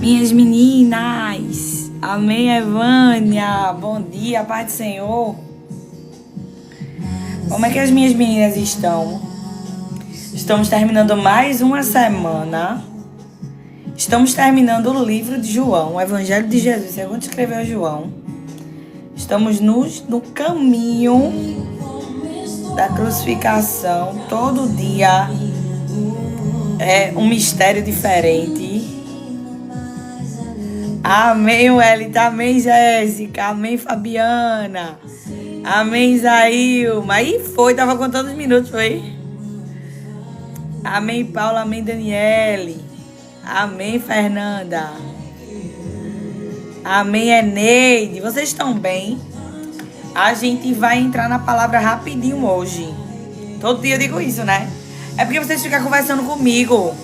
Minhas meninas, amém, Evânia, bom dia, paz do Senhor. Como é que as minhas meninas estão? Estamos terminando mais uma semana. Estamos terminando o livro de João, o Evangelho de Jesus, segundo escreveu João. Estamos no caminho da crucificação. Todo dia é um mistério diferente. Amém, Welita. Amém, Jéssica. Amém, Fabiana. Amém, Isaílma. Aí foi, tava contando os minutos, foi? Amém, Paula. Amém, Daniele. Amém, Fernanda. Amém, Eneide. Vocês estão bem? A gente vai entrar na palavra rapidinho hoje. Todo dia eu digo isso, né? É porque vocês ficam conversando comigo.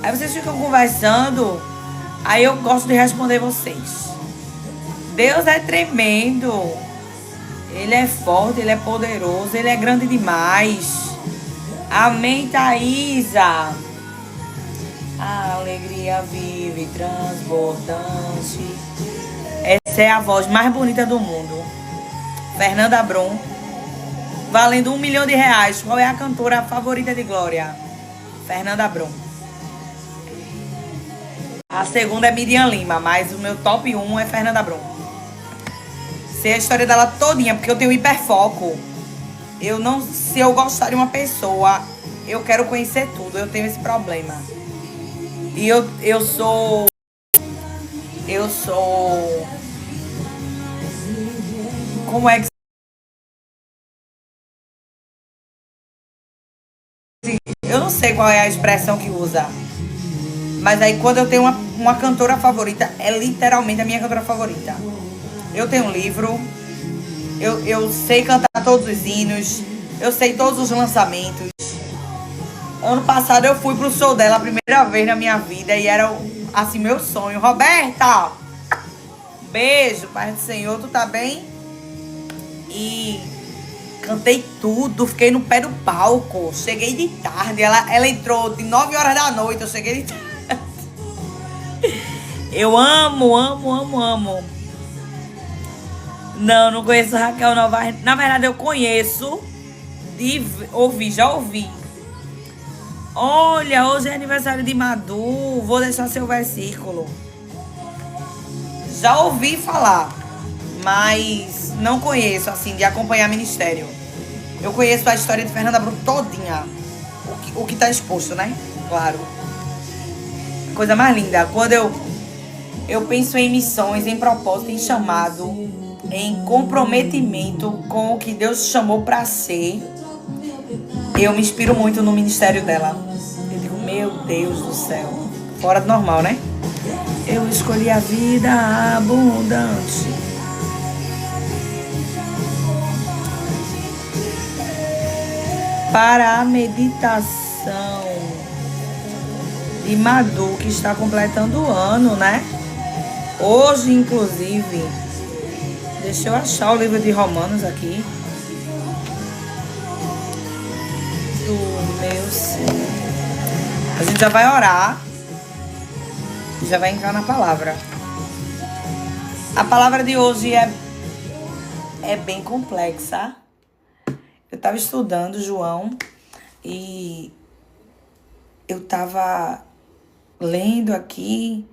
Aí vocês ficam conversando... Aí eu gosto de responder vocês. Deus é tremendo. Ele é forte, Ele é poderoso, Ele é grande demais. Amém, Thaísa. A alegria vive, transbordante. Essa é a voz mais bonita do mundo. Fernanda Brum. Valendo R$1 milhão. Qual é a cantora favorita de Glória? Fernanda Brum. A segunda é Miriam Lima, mas o meu top 1 é Fernanda Brum. Sei a história dela todinha, porque eu tenho hiperfoco. Se eu gostar de uma pessoa, eu quero conhecer tudo. Eu tenho esse problema. E eu sou... Como é que... Eu não sei qual é a expressão que usa. Mas aí quando eu tenho uma cantora favorita, é literalmente a minha cantora favorita. Eu tenho um livro, eu sei cantar todos os hinos, eu sei todos os lançamentos. Ano passado eu fui pro show dela a primeira vez na minha vida e era, assim, meu sonho. Roberta! Beijo, Pai do Senhor, tu tá bem? E cantei tudo, fiquei no pé do palco, cheguei de tarde, ela entrou de 9 horas da noite, eu cheguei de tarde. Eu amo. Não conheço Raquel Novaes. Na verdade, eu conheço de ouvir, já ouvi. Olha, hoje é aniversário de Madu. Vou deixar seu versículo. Já ouvi falar, mas não conheço, assim, de acompanhar ministério. Eu conheço a história de Fernanda Brum todinha. O que tá exposto, né? Claro. Coisa mais linda. Quando eu penso em missões, em propósito, em chamado, em comprometimento com o que Deus chamou para ser, eu me inspiro muito no ministério dela. Eu digo, meu Deus do céu. Fora do normal, né? Eu escolhi a vida abundante. Para a meditação de Madu, que está completando o ano, né? Hoje, inclusive, deixa eu achar o livro de Romanos aqui. Do meu ser. A gente já vai orar. Já vai entrar na palavra. A palavra de hoje é bem complexa. Eu estava estudando João e eu estava lendo aqui,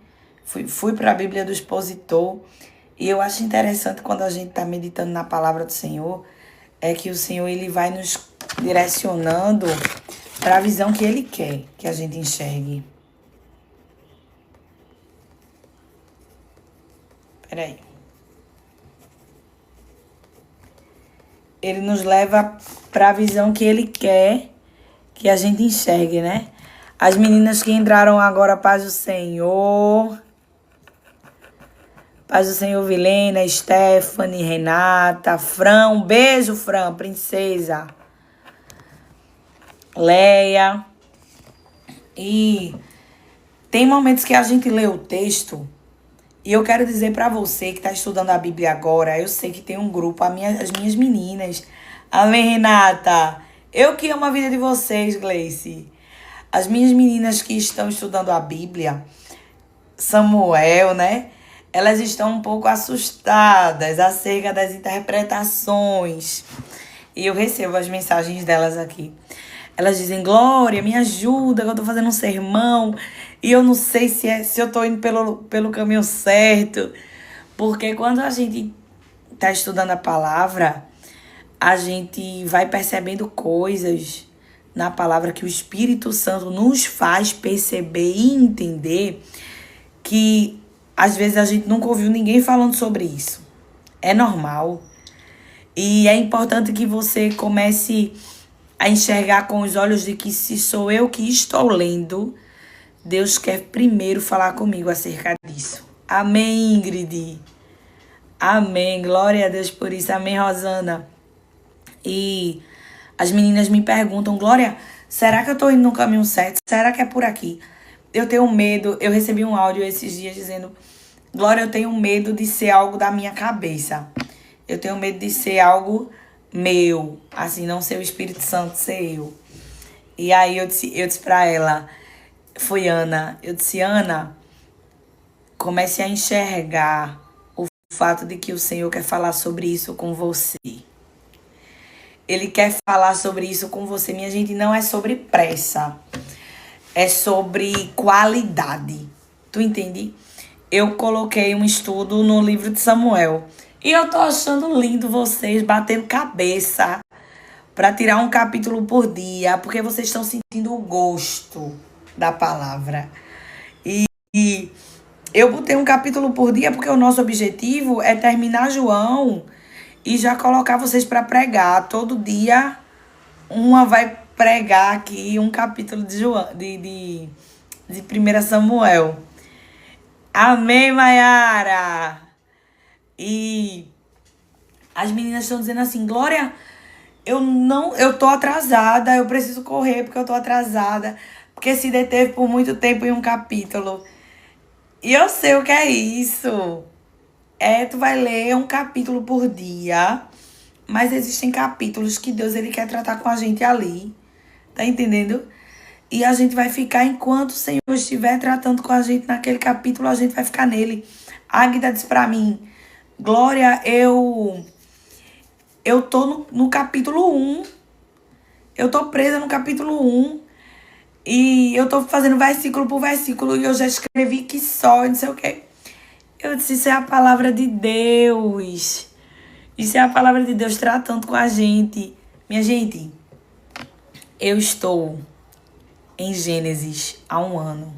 fui para a Bíblia do Expositor, e eu acho interessante quando a gente está meditando na palavra do Senhor, é que o Senhor ele vai nos direcionando para a visão que Ele quer que a gente enxergue. Peraí. Ele nos leva para a visão que Ele quer que a gente enxergue, né? As meninas que entraram agora, paz do Senhor. Paz do Senhor, Vilena, Stephanie, Renata, Fran. Um beijo, Fran, princesa. Leia. E tem momentos que a gente lê o texto. E eu quero dizer para você que está estudando a Bíblia agora. Eu sei que tem um grupo, as minhas meninas. Amém, Renata. Eu que amo a vida de vocês, Gleice. As minhas meninas que estão estudando a Bíblia, Samuel, né? Elas estão um pouco assustadas acerca das interpretações. E eu recebo as mensagens delas aqui. Elas dizem, Glória, me ajuda, que eu tô fazendo um sermão e eu não sei se eu tô indo pelo caminho certo. Porque quando a gente tá estudando a palavra, a gente vai percebendo coisas na palavra que o Espírito Santo nos faz perceber e entender que às vezes a gente nunca ouviu ninguém falando sobre isso. É normal. E é importante que você comece a enxergar com os olhos de que se sou eu que estou lendo, Deus quer primeiro falar comigo acerca disso. Amém, Ingrid? Amém. Glória a Deus por isso. Amém, Rosana? E as meninas me perguntam, Glória, será que eu tô indo no caminho certo? Será que é por aqui? Eu tenho medo. Eu recebi um áudio esses dias dizendo, Glória, eu tenho medo de ser algo da minha cabeça. Eu tenho medo de ser algo meu. Assim, não ser o Espírito Santo, ser eu. E aí eu disse pra ela, foi Ana. Eu disse, Ana, comece a enxergar o fato de que o Senhor quer falar sobre isso com você. Ele quer falar sobre isso com você. Minha gente, não é sobre pressa. É sobre qualidade. Tu entende? Eu coloquei um estudo no livro de Samuel. E eu tô achando lindo vocês batendo cabeça para tirar um capítulo por dia. Porque vocês estão sentindo o gosto da palavra. E eu botei um capítulo por dia porque o nosso objetivo é terminar João e já colocar vocês para pregar. Todo dia uma vai pregar aqui um capítulo de João, de 1 Samuel. Amém, Maiara! E as meninas estão dizendo assim, Glória, eu tô atrasada, eu preciso correr porque eu tô atrasada, porque se deteve por muito tempo em um capítulo. E eu sei o que é isso. Tu vai ler um capítulo por dia, mas existem capítulos que Deus ele quer tratar com a gente ali. Tá entendendo? E a gente vai ficar enquanto o Senhor estiver tratando com a gente naquele capítulo, a gente vai ficar nele. A Águida disse pra mim, Glória, eu tô no capítulo 1. Eu tô presa no capítulo 1. E eu tô fazendo versículo por versículo e eu já escrevi que só, e não sei o quê. Eu disse, isso é a palavra de Deus. Isso é a palavra de Deus tratando com a gente. Minha gente, eu estou em Gênesis há um ano.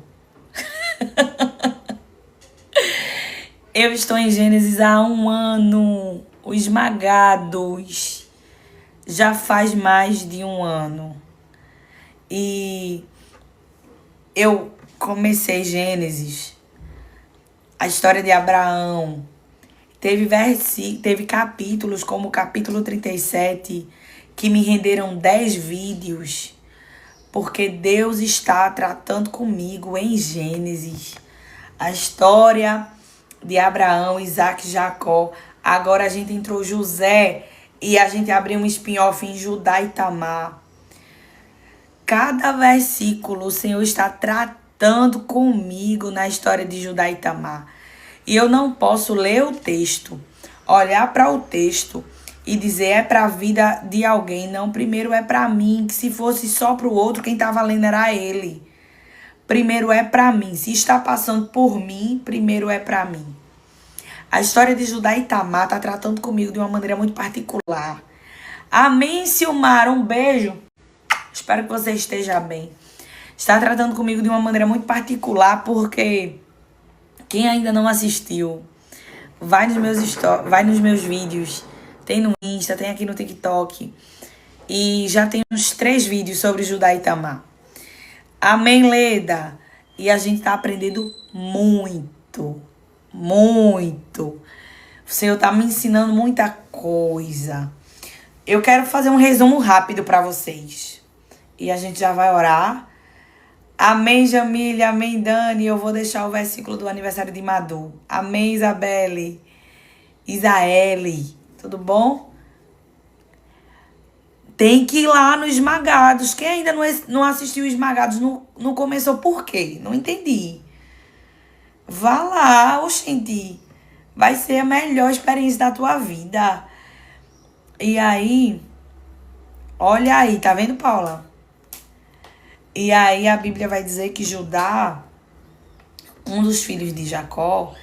Eu estou em Gênesis há um ano. Os Esmagados. Já faz mais de um ano. E eu comecei Gênesis, a história de Abraão. Teve capítulos, como o capítulo 37, que me renderam 10 vídeos. Porque Deus está tratando comigo em Gênesis. A história de Abraão, Isaac e Jacó. Agora a gente entrou José e a gente abriu um spin-off em Judá e Tamar. Cada versículo o Senhor está tratando comigo na história de Judá e Tamar. E eu não posso ler o texto, olhar para o texto e dizer é para a vida de alguém. Não, primeiro é para mim, que se fosse só para o outro, quem estava lendo era ele. Primeiro é para mim. Se está passando por mim, primeiro é para mim. A história de Judá e Tamar está tratando comigo de uma maneira muito particular. Amém, Silmar. Um beijo. Espero que você esteja bem. Está tratando comigo de uma maneira muito particular, porque quem ainda não assistiu, vai nos meus vídeos. Tem no Insta, tem aqui no TikTok. E já tem uns 3 vídeos sobre Judá e Tamar. Amém, Leda? E a gente tá aprendendo muito. Muito. O Senhor tá me ensinando muita coisa. Eu quero fazer um resumo rápido para vocês. E a gente já vai orar. Amém, Jamília. Amém, Dani. Eu vou deixar o versículo do aniversário de Madu. Amém, Isabelle. Isaele. Tudo bom? Tem que ir lá no Esmagados. Quem ainda não assistiu Esmagados não começou por quê? Não entendi. Vá lá, oxente. Vai ser a melhor experiência da tua vida. E aí, olha aí, tá vendo, Paula? E aí a Bíblia vai dizer que Judá, um dos filhos de Jacó,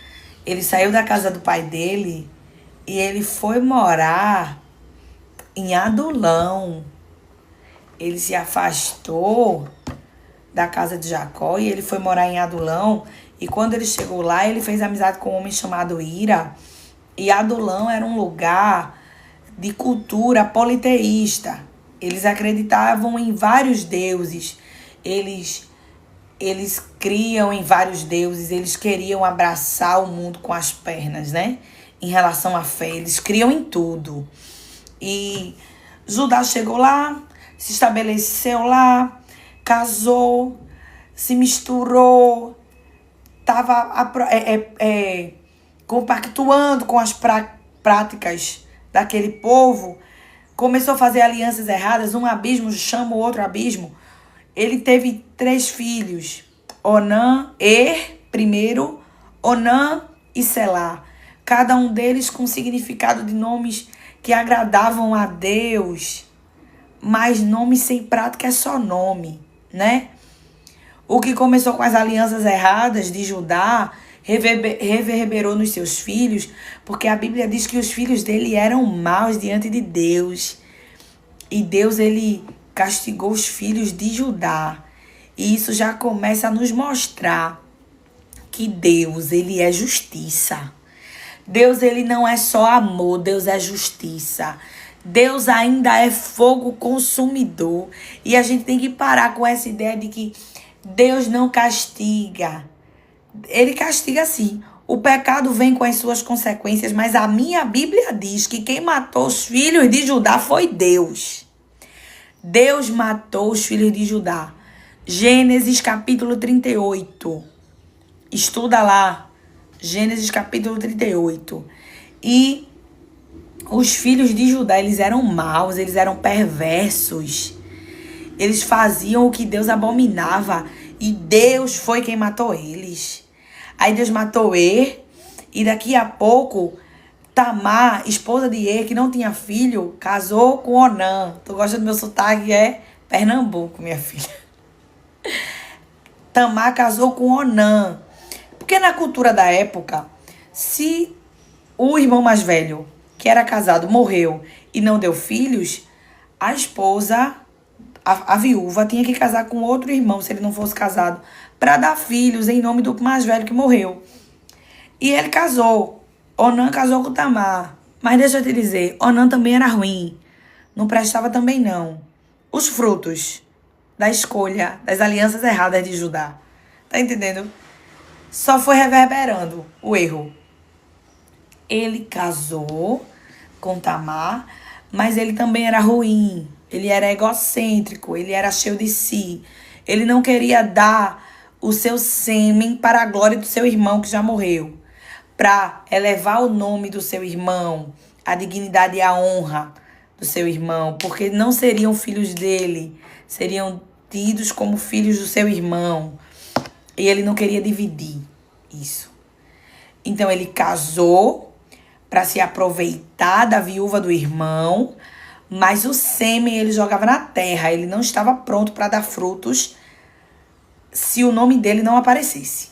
ele saiu da casa do pai dele e ele foi morar em Adulão. Ele se afastou da casa de Jacó e ele foi morar em Adulão. E quando ele chegou lá, ele fez amizade com um homem chamado Ira. E Adulão era um lugar de cultura politeísta. Eles acreditavam em vários deuses. Eles criam em vários deuses. Eles queriam abraçar o mundo com as pernas, né? Em relação à fé. Eles criam em tudo. E Judá chegou lá, se estabeleceu lá, casou, se misturou, estava compactuando com as práticas daquele povo, começou a fazer alianças erradas, um abismo chama o outro abismo. Ele teve 3 filhos, Onã, primeiro, Onã e Selá. Cada um deles com significado de nomes que agradavam a Deus, mas nome sem prática é só nome, né? O que começou com as alianças erradas de Judá reverberou nos seus filhos, porque a Bíblia diz que os filhos dele eram maus diante de Deus. E Deus, ele castigou os filhos de Judá. E isso já começa a nos mostrar que Deus, ele é justiça. Deus, ele não é só amor, Deus é justiça. Deus ainda é fogo consumidor. E a gente tem que parar com essa ideia de que Deus não castiga. Ele castiga sim. O pecado vem com as suas consequências, mas a minha Bíblia diz que quem matou os filhos de Judá foi Deus. Deus matou os filhos de Judá. Gênesis capítulo 38. Estuda lá. Gênesis capítulo 38. E os filhos de Judá, eles eram maus, eles eram perversos. Eles faziam o que Deus abominava. E Deus foi quem matou eles. Aí Deus matou Er. E daqui a pouco, Tamar, esposa de Er, que não tinha filho, casou com Onã. Tu gosta do meu sotaque? É Pernambuco, minha filha. Tamar casou com Onã. Porque na cultura da época, se o irmão mais velho, que era casado, morreu e não deu filhos, a esposa, a viúva, tinha que casar com outro irmão, se ele não fosse casado, para dar filhos em nome do mais velho que morreu. E ele casou. Onã casou com Tamar. Mas deixa eu te dizer, Onã também era ruim. Não prestava também não. Os frutos da escolha, das alianças erradas de Judá. Tá entendendo? Só foi reverberando o erro. Ele casou com Tamar, mas ele também era ruim. Ele era egocêntrico, ele era cheio de si. Ele não queria dar o seu sêmen para a glória do seu irmão que já morreu. Para elevar o nome do seu irmão, a dignidade e a honra do seu irmão. Porque não seriam filhos dele, seriam tidos como filhos do seu irmão. E ele não queria dividir isso. Então ele casou para se aproveitar da viúva do irmão, mas o sêmen ele jogava na terra. Ele não estava pronto para dar frutos se o nome dele não aparecesse.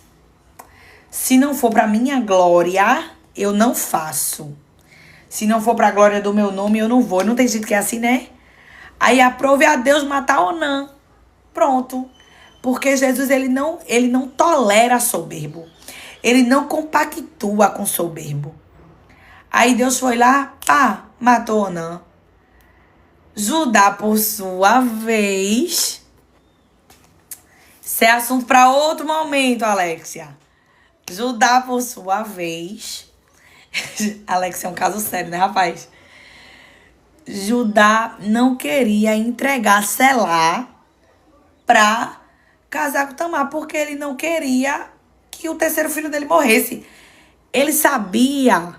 Se não for para minha glória, eu não faço. Se não for para a glória do meu nome, eu não vou. Não tem jeito que é assim, né? Aí aprove a Deus matar Onã. Pronto. Porque Jesus, ele não tolera soberbo. Ele não compactua com soberbo. Aí Deus foi lá, matou Onã. Judá, por sua vez... Isso é assunto para outro momento, Alexia. Judá, por sua vez... Alexia é um caso sério, né, rapaz? Judá não queria entregar Selá para casar com Tamar, porque ele não queria que o terceiro filho dele morresse. Ele sabia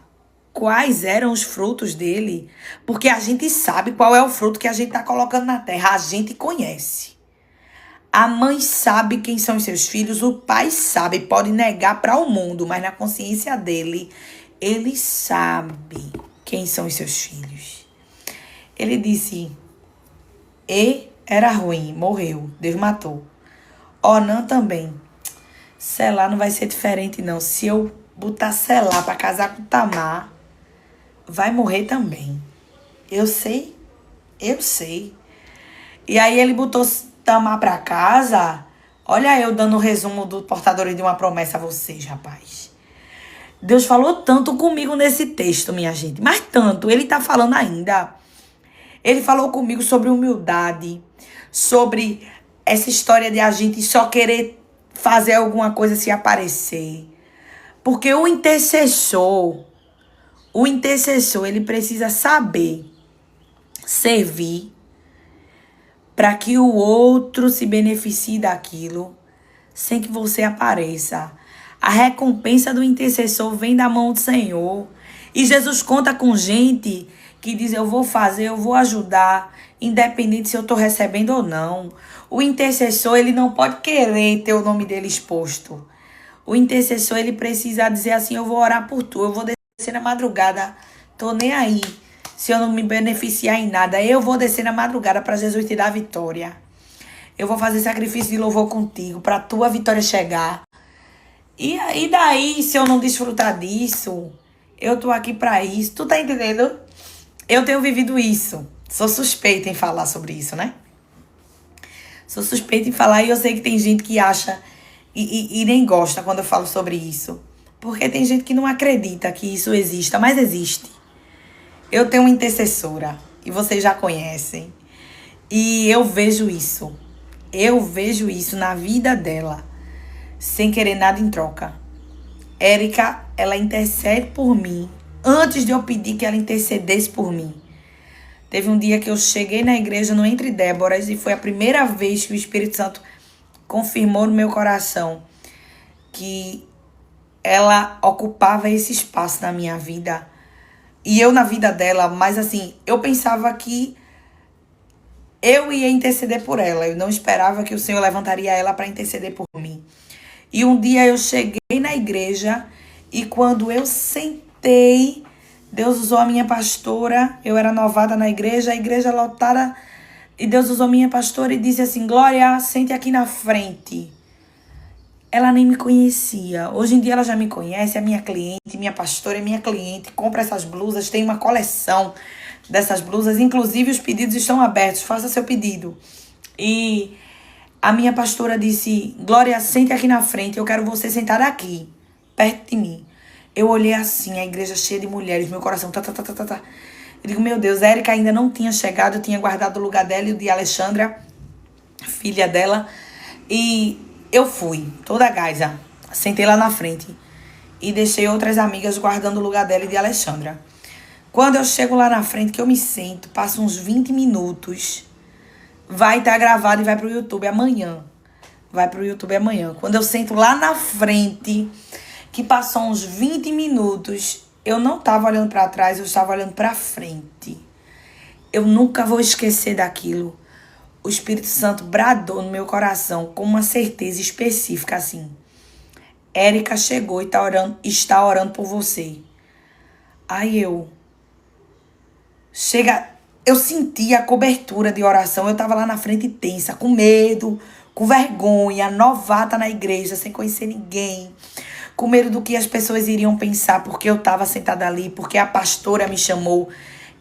quais eram os frutos dele, porque a gente sabe qual é o fruto que a gente está colocando na terra. A gente conhece. A mãe sabe quem são os seus filhos, o pai sabe, pode negar para o mundo, mas na consciência dele, ele sabe quem são os seus filhos. Ele disse, E era ruim, morreu, Deus matou. Onan também. Selá não vai ser diferente não. Se eu botar Selá para casar com Tamar, vai morrer também. Eu sei. E aí ele botou Tamar pra casa. Olha eu dando o resumo do Portadores de uma Promessa a vocês, rapaz. Deus falou tanto comigo nesse texto, minha gente. Mas tanto, ele tá falando ainda. Ele falou comigo sobre humildade. Sobre essa história de a gente só querer fazer alguma coisa se aparecer. Porque o intercessor, ele precisa saber servir para que o outro se beneficie daquilo sem que você apareça. A recompensa do intercessor vem da mão do Senhor. E Jesus conta com gente que diz, eu vou fazer, eu vou ajudar, independente se eu estou recebendo ou não. O intercessor, ele não pode querer ter o nome dele exposto. O intercessor, ele precisa dizer assim, eu vou orar por tu, eu vou descer na madrugada, tô nem aí. Se eu não me beneficiar em nada, eu vou descer na madrugada para Jesus te dar a vitória. Eu vou fazer sacrifício de louvor contigo para tua vitória chegar. E daí, se eu não desfrutar disso, eu tô aqui para isso. Tu tá entendendo? Eu tenho vivido isso. Sou suspeita em falar sobre isso, né? Sou suspeita em falar e eu sei que tem gente que acha e nem gosta quando eu falo sobre isso. Porque tem gente que não acredita que isso exista, mas existe. Eu tenho uma intercessora e vocês já conhecem. E eu vejo isso. Eu vejo isso na vida dela, sem querer nada em troca. Érica, ela intercede por mim antes de eu pedir que ela intercedesse por mim. Teve um dia que eu cheguei na igreja no Entre Déboras e foi a primeira vez que o Espírito Santo confirmou no meu coração que ela ocupava esse espaço na minha vida. E eu na vida dela, mas assim, eu pensava que eu ia interceder por ela. Eu não esperava que o Senhor levantaria ela para interceder por mim. E um dia eu cheguei na igreja e quando eu sentei, Deus usou a minha pastora. Eu era novata na igreja, a igreja lotada. E Deus usou a minha pastora e disse assim, Glória, sente aqui na frente. Ela nem me conhecia. Hoje em dia ela já me conhece, é minha cliente, minha pastora é minha cliente. Compra essas blusas, tem uma coleção dessas blusas. Inclusive os pedidos estão abertos, faça seu pedido. E a minha pastora disse, Glória, sente aqui na frente, eu quero você sentada aqui, perto de mim. Eu olhei assim, a igreja cheia de mulheres, meu coração tá. Eu digo, meu Deus, a Érica ainda não tinha chegado, eu tinha guardado o lugar dela e o de Alexandra, filha dela. E eu fui, toda gaisa, sentei lá na frente e deixei outras amigas guardando o lugar dela e de Alexandra. Quando eu chego lá na frente, que eu me sento, passa uns 20 minutos, vai estar gravado e vai pro YouTube amanhã. Vai pro YouTube amanhã. Quando eu sento lá na frente, que passou uns 20 minutos, eu não estava olhando para trás, eu estava olhando para frente. Eu nunca vou esquecer daquilo. O Espírito Santo bradou no meu coração com uma certeza específica assim. Érica chegou e está orando por você. Aí eu senti a cobertura de oração. Eu estava lá na frente tensa, com medo, com vergonha, novata na igreja, sem conhecer ninguém. Com medo do que as pessoas iriam pensar porque eu estava sentada ali, porque a pastora me chamou.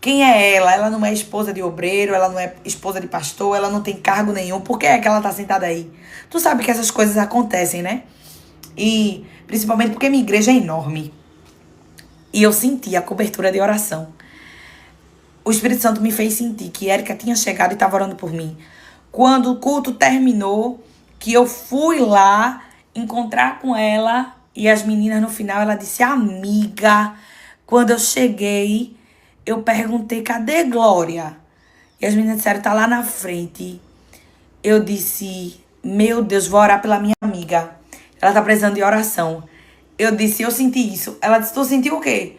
Quem é ela? Ela não é esposa de obreiro, ela não é esposa de pastor, ela não tem cargo nenhum. Por que é que ela tá sentada aí? Tu sabe que essas coisas acontecem, né? E principalmente porque minha igreja é enorme. E eu senti a cobertura de oração. O Espírito Santo me fez sentir que Érica tinha chegado e estava orando por mim. Quando o culto terminou, que eu fui lá encontrar com ela e as meninas no final, ela disse, amiga, quando eu cheguei, eu perguntei, cadê Glória? E as meninas disseram, tá lá na frente. Eu disse, meu Deus, vou orar pela minha amiga. Ela tá precisando de oração. Eu disse, eu senti isso. Ela disse, tu sentiu o quê?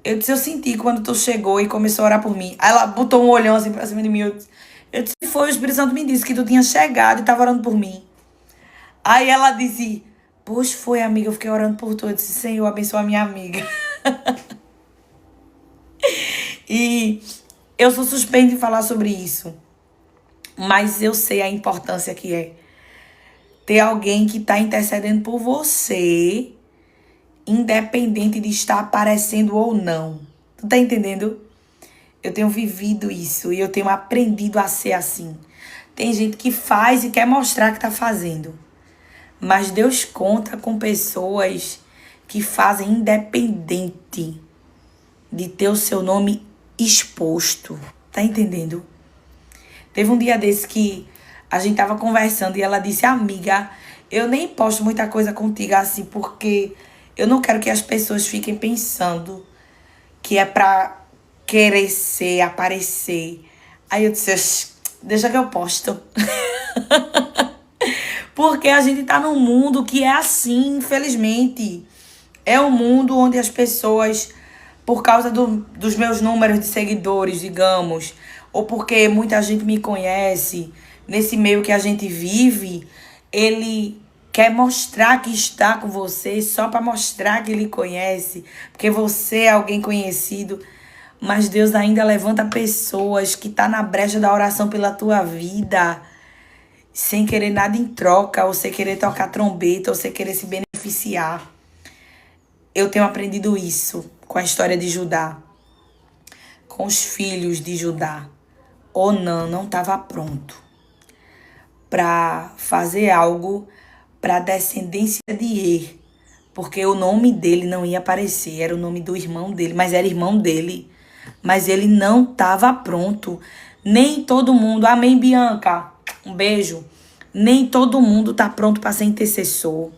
Eu disse, eu senti quando tu chegou e começou a orar por mim. Aí ela botou um olhão assim pra cima de mim. Eu disse, foi, o Espírito Santo me disse que tu tinha chegado e estava orando por mim. Aí ela disse, pois foi, amiga, eu fiquei orando por tu. Eu disse, Senhor, abençoa a minha amiga. E eu sou suspeita em falar sobre isso. Mas eu sei a importância que é ter alguém que está intercedendo por você, independente de estar aparecendo ou não. Tu tá entendendo? Eu tenho vivido isso e eu tenho aprendido a ser assim. Tem gente que faz e quer mostrar que tá fazendo. Mas Deus conta com pessoas que fazem independente de ter o seu nome exposto. Tá entendendo? Teve um dia desse que a gente tava conversando e ela disse, amiga, eu nem posto muita coisa contigo assim, porque eu não quero que as pessoas fiquem pensando que é pra querer ser, aparecer. Aí eu disse, deixa que eu posto. Porque a gente tá num mundo que é assim, infelizmente. É um mundo onde as pessoas, por causa dos meus números de seguidores, digamos, ou porque muita gente me conhece, nesse meio que a gente vive, ele quer mostrar que está com você só para mostrar que ele conhece, porque você é alguém conhecido. Mas Deus ainda levanta pessoas que tá na brecha da oração pela tua vida, sem querer nada em troca, ou sem querer tocar trombeta, ou sem querer se beneficiar. Eu tenho aprendido isso com a história de Judá, com os filhos de Judá. Onã não estava pronto para fazer algo para a descendência de Er, porque o nome dele não ia aparecer, era o nome do irmão dele, mas era irmão dele. Mas ele não estava pronto. Nem todo mundo, amém, Bianca? Um beijo. Nem todo mundo tá pronto para ser intercessor.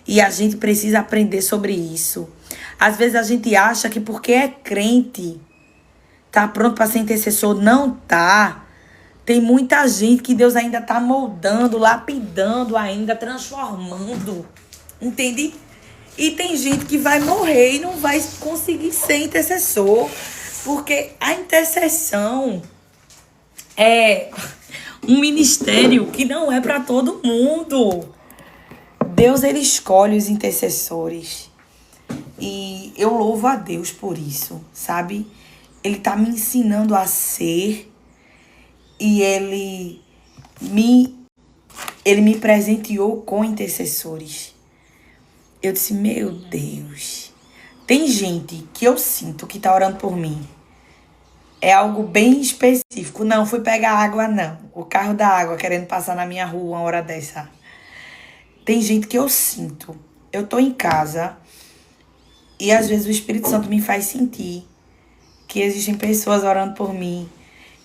E a gente precisa aprender sobre isso. Às vezes a gente acha que porque é crente, tá pronto para ser intercessor. Não tá. Tem muita gente que Deus ainda tá moldando, lapidando ainda, transformando. Entende? E tem gente que vai morrer e não vai conseguir ser intercessor. Porque a intercessão é um ministério que não é para todo mundo. Deus, ele escolhe os intercessores. E eu louvo a Deus por isso, sabe? Ele tá me ensinando a ser. E ele me presenteou com intercessores. Eu disse, meu Deus. Tem gente que eu sinto que tá orando por mim. É algo bem específico. Não, fui pegar água, não. O carro da água querendo passar na minha rua uma hora dessa. Tem gente que eu sinto. Eu tô em casa e às vezes o Espírito Santo me faz sentir que existem pessoas orando por mim.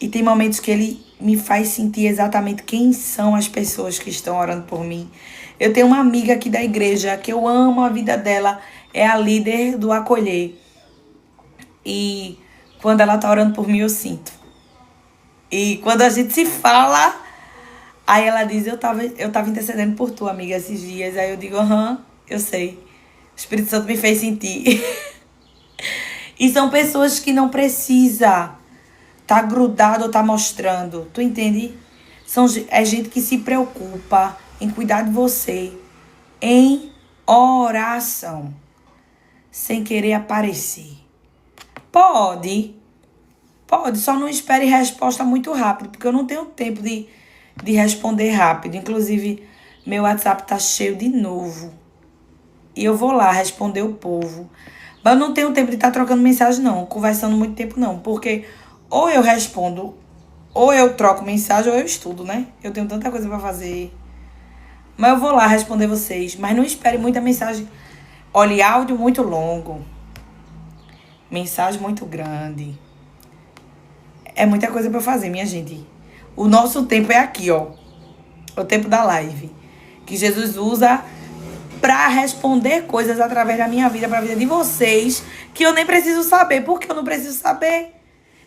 E tem momentos que ele me faz sentir exatamente quem são as pessoas que estão orando por mim. Eu tenho uma amiga aqui da igreja que eu amo a vida dela. É a líder do Acolher. E quando ela tá orando por mim, eu sinto. E quando a gente se fala, aí ela diz, eu tava intercedendo por tu, amiga, esses dias. Aí eu digo, aham, eu sei. O Espírito Santo me fez sentir. E são pessoas que não precisa tá grudado ou tá mostrando. Tu entende? É gente que se preocupa em cuidar de você em oração, sem querer aparecer. Pode, só não espere resposta muito rápido, porque eu não tenho tempo de responder rápido. Inclusive, meu WhatsApp tá cheio de novo. E eu vou lá responder o povo. Mas eu não tenho tempo de estar trocando mensagem, não. Conversando muito tempo, não. Porque ou eu respondo, ou eu troco mensagem, ou eu estudo, né? Eu tenho tanta coisa pra fazer. Mas eu vou lá responder vocês. Mas não espere muita mensagem. Olhe, áudio muito longo. Mensagem muito grande. É muita coisa pra eu fazer, minha gente. O nosso tempo é aqui, ó. O tempo da live. Que Jesus usa pra responder coisas através da minha vida, pra vida de vocês, que eu nem preciso saber. Por que eu não preciso saber?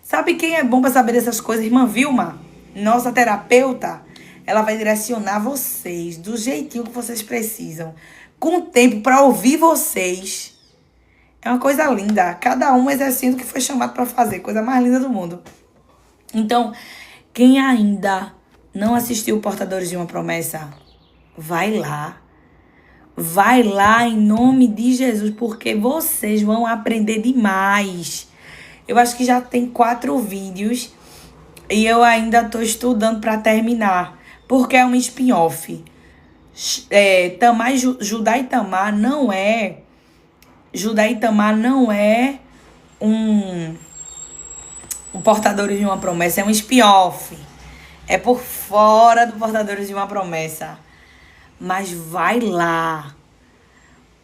Sabe quem é bom pra saber dessas coisas? Irmã Vilma, nossa terapeuta. Ela vai direcionar vocês do jeitinho que vocês precisam. Com tempo pra ouvir vocês. É uma coisa linda. Cada um exercendo o que foi chamado pra fazer. Coisa mais linda do mundo. Então, Quem ainda não assistiu Portadores de uma Promessa, vai lá. Vai lá em nome de Jesus, porque vocês vão aprender demais. Eu acho que já tem 4 vídeos e eu ainda estou estudando para terminar, porque é um spin-off. Judá e Tamar não é... Judá e Tamar não é um Portadores de uma Promessa, é um spin-off. É por fora do Portadores de uma Promessa. Mas vai lá.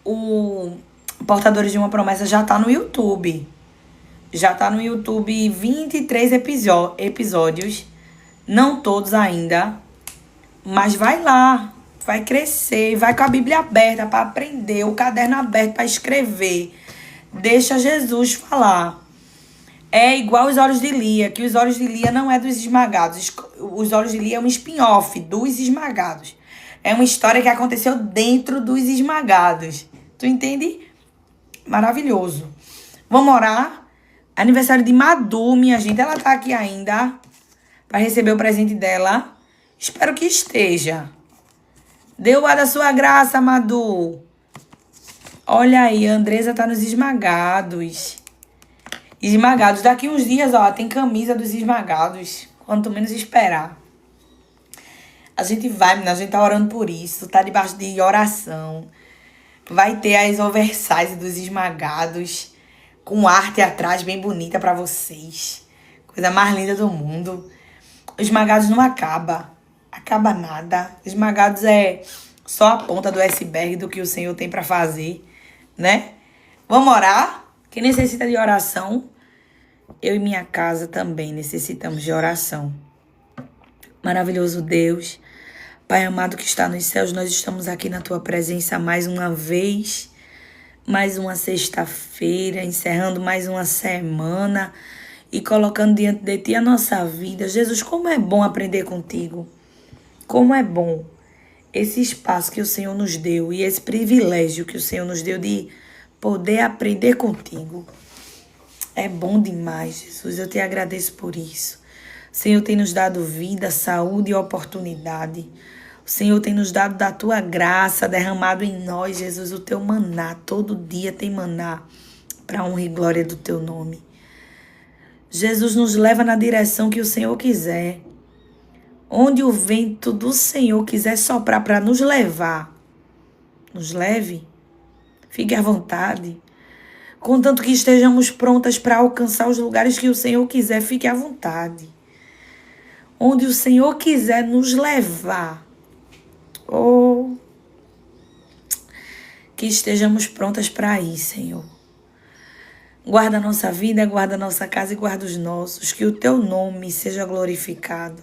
O Portadores de uma Promessa já tá no YouTube. Já tá no YouTube 23 episódios. Não todos ainda. Mas vai lá. Vai crescer. Vai com a Bíblia aberta para aprender. O caderno aberto para escrever. Deixa Jesus falar. É igual Os Olhos de Lia. Que Os Olhos de Lia não é dos Esmagados. Os Olhos de Lia é um spin-off dos Esmagados. É uma história que aconteceu dentro dos Esmagados. Tu entende? Maravilhoso. Vamos orar? Aniversário de Madu, minha gente. Ela tá aqui ainda para receber o presente dela. Espero que esteja. Dê o ar da sua graça, Madu. Olha aí, a Andresa tá nos Esmagados. Esmagados. Daqui uns dias, ó, tem camisa dos Esmagados. Quanto menos esperar. A gente tá orando por isso, tá debaixo de oração. Vai ter as oversize dos Esmagados, com arte atrás bem bonita pra vocês. Coisa mais linda do mundo. Os Esmagados não acaba nada. Os Esmagados é só a ponta do iceberg do que o Senhor tem pra fazer, né? Vamos orar? Quem necessita de oração, eu e minha casa também necessitamos de oração. Maravilhoso Deus, Pai amado que está nos céus, nós estamos aqui na Tua presença mais uma vez, mais uma sexta-feira, encerrando mais uma semana e colocando diante de Ti a nossa vida. Jesus, como é bom aprender contigo, como é bom esse espaço que o Senhor nos deu e esse privilégio que o Senhor nos deu de poder aprender contigo. É bom demais, Jesus, eu Te agradeço por isso. O Senhor tem nos dado vida, saúde e oportunidade. O Senhor tem nos dado da Tua graça, derramado em nós, Jesus, o Teu maná. Todo dia tem maná para a honra e glória do Teu nome. Jesus, nos leva na direção que o Senhor quiser. Onde o vento do Senhor quiser soprar para nos levar, nos leve. Fique à vontade. Contanto que estejamos prontas para alcançar os lugares que o Senhor quiser, fique à vontade. Onde o Senhor quiser nos levar, que estejamos prontas para ir, Senhor. Guarda a nossa vida, guarda a nossa casa e guarda os nossos. Que o Teu nome seja glorificado.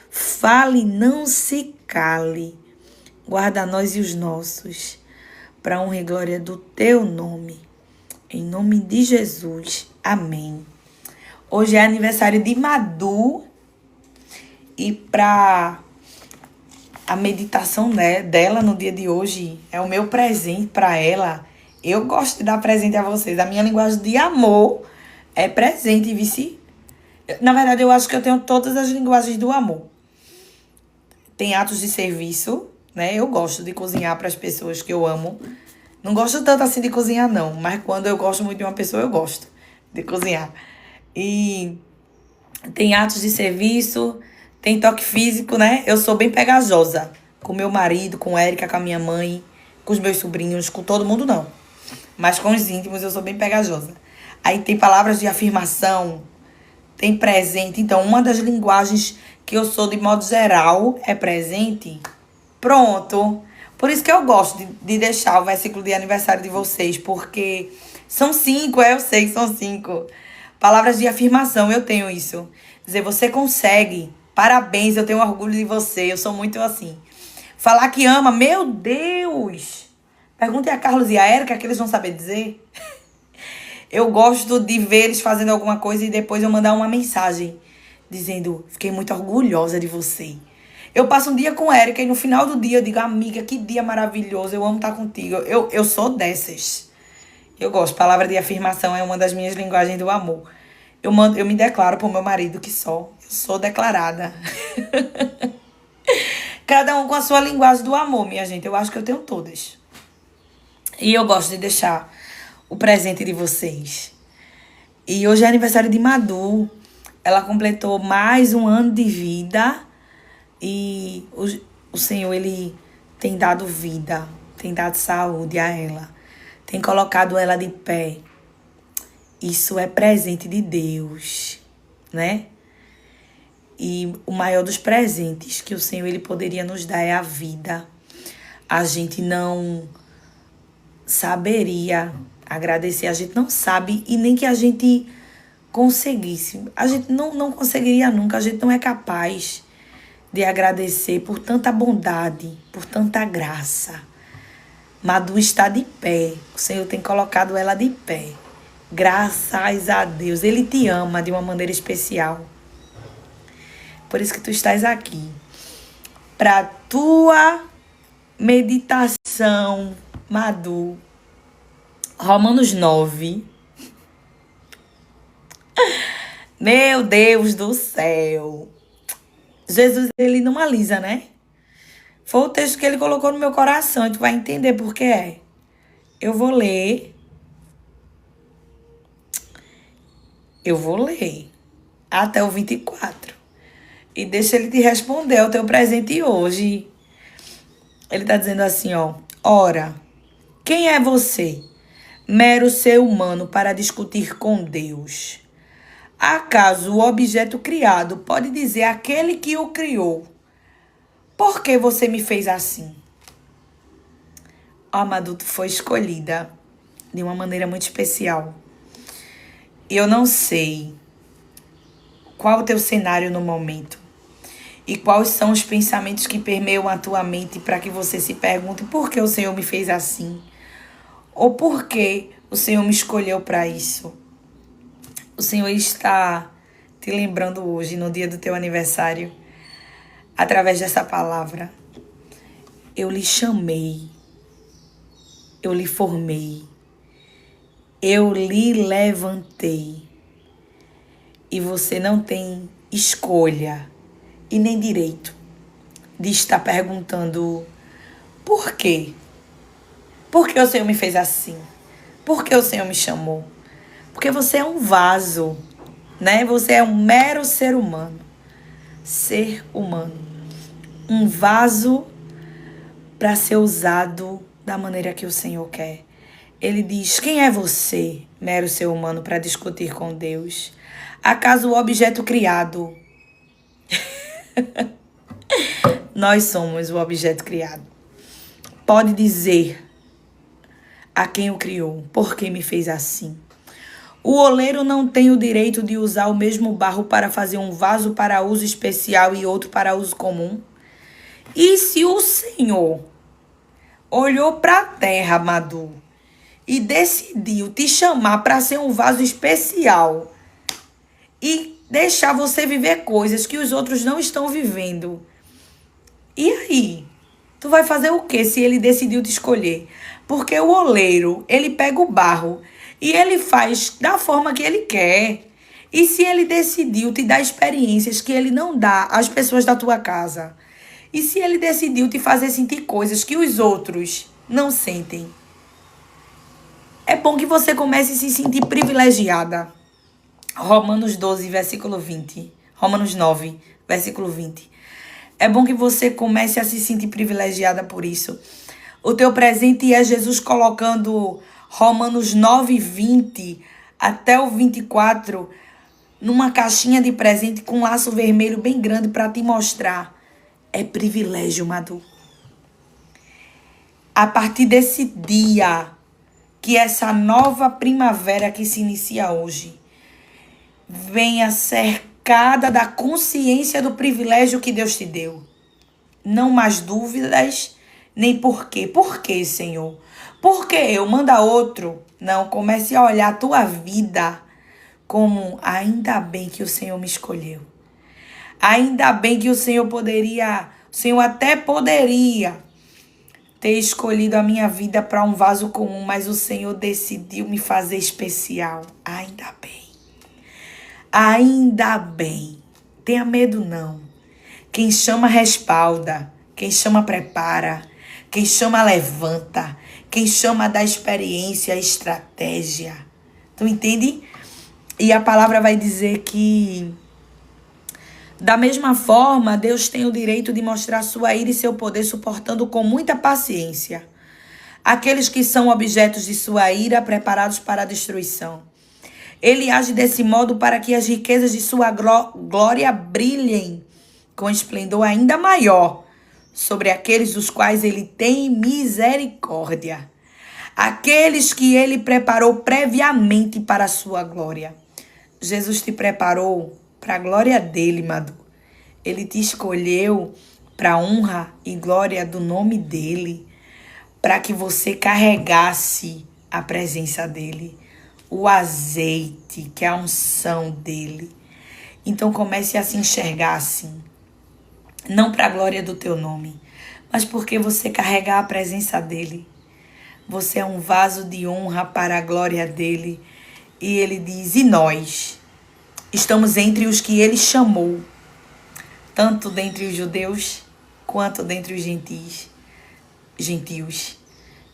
Fale, não se cale. Guarda nós e os nossos, para a honra e glória do Teu nome. Em nome de Jesus. Amém. Hoje é aniversário de Madu. E para a meditação dela no dia de hoje é o meu presente para ela. Eu gosto de dar presente a vocês. A minha linguagem de amor é presente, vice. Na verdade, eu acho que eu tenho todas as linguagens do amor. Tem atos de serviço, né? Eu gosto de cozinhar para as pessoas que eu amo. Não gosto tanto assim de cozinhar, não. Mas quando eu gosto muito de uma pessoa, eu gosto de cozinhar. E tem atos de serviço, tem toque físico, né? Eu sou bem pegajosa. Com meu marido, com Érica, com a minha mãe, com os meus sobrinhos, com todo mundo, não. Mas com os íntimos, eu sou bem pegajosa. Aí tem palavras de afirmação, tem presente. Então, uma das linguagens que eu sou de modo geral é presente. Pronto. Por isso que eu gosto de deixar o versículo de aniversário de vocês, porque são 5, eu sei que são 5. Palavras de afirmação, eu tenho isso. Dizer, você consegue, parabéns, eu tenho orgulho de você, eu sou muito assim. Falar que ama, meu Deus! Pergunte a Carlos e a Érica, que eles vão saber dizer. Eu gosto de ver eles fazendo alguma coisa e depois eu mandar uma mensagem dizendo, fiquei muito orgulhosa de você. Eu passo um dia com a Érica e no final do dia eu digo, amiga, que dia maravilhoso, eu amo estar contigo. Eu sou dessas. Eu gosto. Palavra de afirmação é uma das minhas linguagens do amor. Eu me declaro pro meu marido que só. Eu Sou declarada. Cada um com a sua linguagem do amor, minha gente. Eu acho que eu tenho todas. E eu gosto de deixar o presente de vocês. E hoje é aniversário de Madu. Ela completou mais um ano de vida. E o Senhor, Ele tem dado vida, tem dado saúde a ela. Tem colocado ela de pé. Isso é presente de Deus, né? E o maior dos presentes que o Senhor Ele poderia nos dar é a vida. A gente não saberia agradecer, a gente não sabe e nem que a gente conseguisse. A gente não conseguiria nunca, a gente não é capaz de agradecer por tanta bondade, por tanta graça. Madu está de pé, o Senhor tem colocado ela de pé. Graças a Deus, Ele te ama de uma maneira especial. Por isso que tu estás aqui. Para tua meditação, Madu. Romanos 9. Meu Deus do céu. Jesus, ele não alisa, né? Foi o texto que ele colocou no meu coração. E tu vai entender por que é. Eu vou ler. Até o 24. E deixa ele te responder ao teu presente hoje. Ele tá dizendo assim, ó. Ora, quem é você, mero ser humano, para discutir com Deus? Acaso o objeto criado pode dizer àquele que o criou: por que você me fez assim? A Madu foi escolhida de uma maneira muito especial. Eu não sei qual o teu cenário no momento. E quais são os pensamentos que permeiam a tua mente para que você se pergunte por que o Senhor me fez assim? Ou por que o Senhor me escolheu para isso? O Senhor está te lembrando hoje, no dia do teu aniversário, através dessa palavra. Eu lhe chamei, eu lhe formei, eu lhe levantei. E você não tem escolha e nem direito de estar perguntando por quê? Por que o Senhor me fez assim? Por que o Senhor me chamou? Porque você é um vaso, né? Você é um mero ser humano. Ser humano. Um vaso para ser usado da maneira que o Senhor quer. Ele diz, quem é você, mero ser humano, para discutir com Deus? Acaso o objeto criado... Nós somos o objeto criado. Pode dizer a quem o criou, por que me fez assim? O oleiro não tem o direito de usar o mesmo barro para fazer um vaso para uso especial e outro para uso comum? E se o Senhor olhou para a terra, Madu, e decidiu te chamar para ser um vaso especial e deixar você viver coisas que os outros não estão vivendo, e aí? Tu vai fazer o que se ele decidiu te escolher? Porque o oleiro, ele pega o barro e ele faz da forma que ele quer. E se ele decidiu te dar experiências que ele não dá às pessoas da tua casa? E se ele decidiu te fazer sentir coisas que os outros não sentem? É bom que você comece a se sentir privilegiada. Romanos 12, versículo 20. Romanos 9, versículo 20. É bom que você comece a se sentir privilegiada por isso. O teu presente é Jesus colocando Romanos 9, 20 até o 24 numa caixinha de presente com um laço vermelho bem grande para te mostrar. É privilégio, Madu. A partir desse dia, que essa nova primavera que se inicia hoje venha cercada da consciência do privilégio que Deus te deu. Não mais dúvidas, nem por quê. Por quê, Senhor? Por que eu? Manda outro. Não, comece a olhar a tua vida como ainda bem que o Senhor me escolheu. Ainda bem que o Senhor até poderia ter escolhido a minha vida para um vaso comum, mas o Senhor decidiu me fazer especial. Ainda bem. Ainda bem Tenha medo não. Quem chama respalda. Quem chama prepara. Quem chama levanta. Quem chama dá experiência, estratégia. Tu entende? E a palavra vai dizer que da mesma forma, Deus tem o direito de mostrar sua ira e seu poder suportando com muita paciência aqueles que são objetos de sua ira preparados para a destruição. Ele age desse modo para que as riquezas de sua glória brilhem com esplendor ainda maior sobre aqueles dos quais ele tem misericórdia. Aqueles que ele preparou previamente para a sua glória. Jesus te preparou para a glória dele, Madu. Ele te escolheu para a honra e glória do nome dele, para que você carregasse a presença dele, o azeite, que é a unção dele. Então comece a se enxergar assim, não para a glória do teu nome, mas porque você carrega a presença dele. Você é um vaso de honra para a glória dele. E ele diz, e nós estamos entre os que ele chamou, tanto dentre os judeus, quanto dentre os gentios.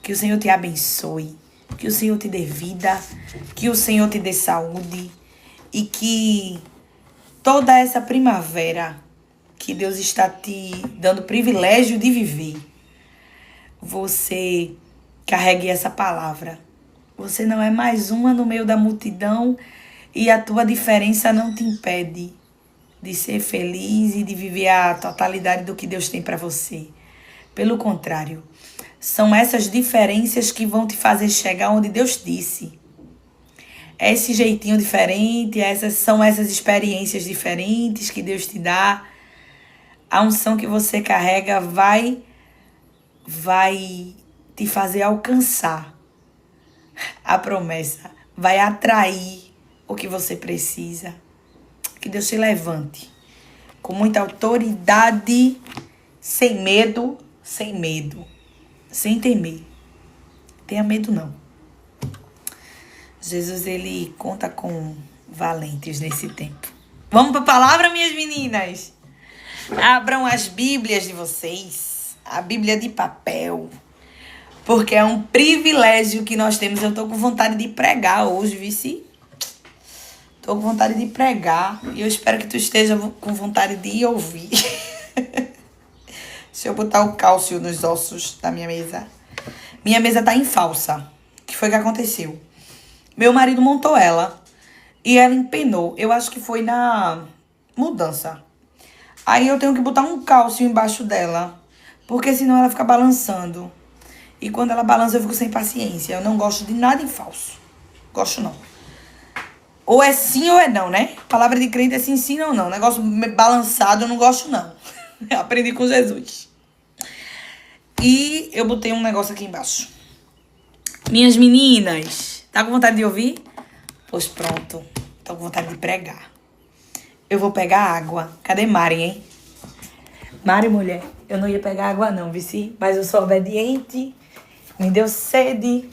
Que o Senhor te abençoe, que o Senhor te dê vida, que o Senhor te dê saúde e que toda essa primavera que Deus está te dando privilégio de viver, você carregue essa palavra. Você não é mais uma no meio da multidão e a tua diferença não te impede de ser feliz e de viver a totalidade do que Deus tem para você. Pelo contrário, são essas diferenças que vão te fazer chegar onde Deus disse. É esse jeitinho diferente, são essas experiências diferentes que Deus te dá. A unção que você carrega vai te fazer alcançar a promessa, vai atrair o que você precisa. Que Deus te levante com muita autoridade, sem medo, sem temer. Tenha medo não. Jesus, ele conta com valentes nesse tempo. Vamos para a palavra, minhas meninas? Abram as Bíblias de vocês, a Bíblia de papel, porque é um privilégio que nós temos. Eu tô com vontade de pregar hoje, vice. Tô com vontade de pregar e eu espero que tu esteja com vontade de ouvir. Deixa eu botar o cálcio nos ossos da minha mesa. Minha mesa tá em falsa. O que foi que aconteceu? Meu marido montou ela e ela empenou. Eu acho que foi na mudança. Aí eu tenho que botar um cálcio embaixo dela, porque senão ela fica balançando. E quando ela balança eu fico sem paciência. Eu não gosto de nada em falso. Gosto não. Ou é sim ou é não, né? Palavra de crente é sim ou não. Negócio balançado eu não gosto não. Eu aprendi com Jesus. E eu botei um negócio aqui embaixo. Minhas meninas, tá com vontade de ouvir? Pois pronto. Tô com vontade de pregar. Eu vou pegar água. Cadê Mari, hein? Mari, mulher, eu não ia pegar água não, vici. Mas eu sou obediente. Me deu sede.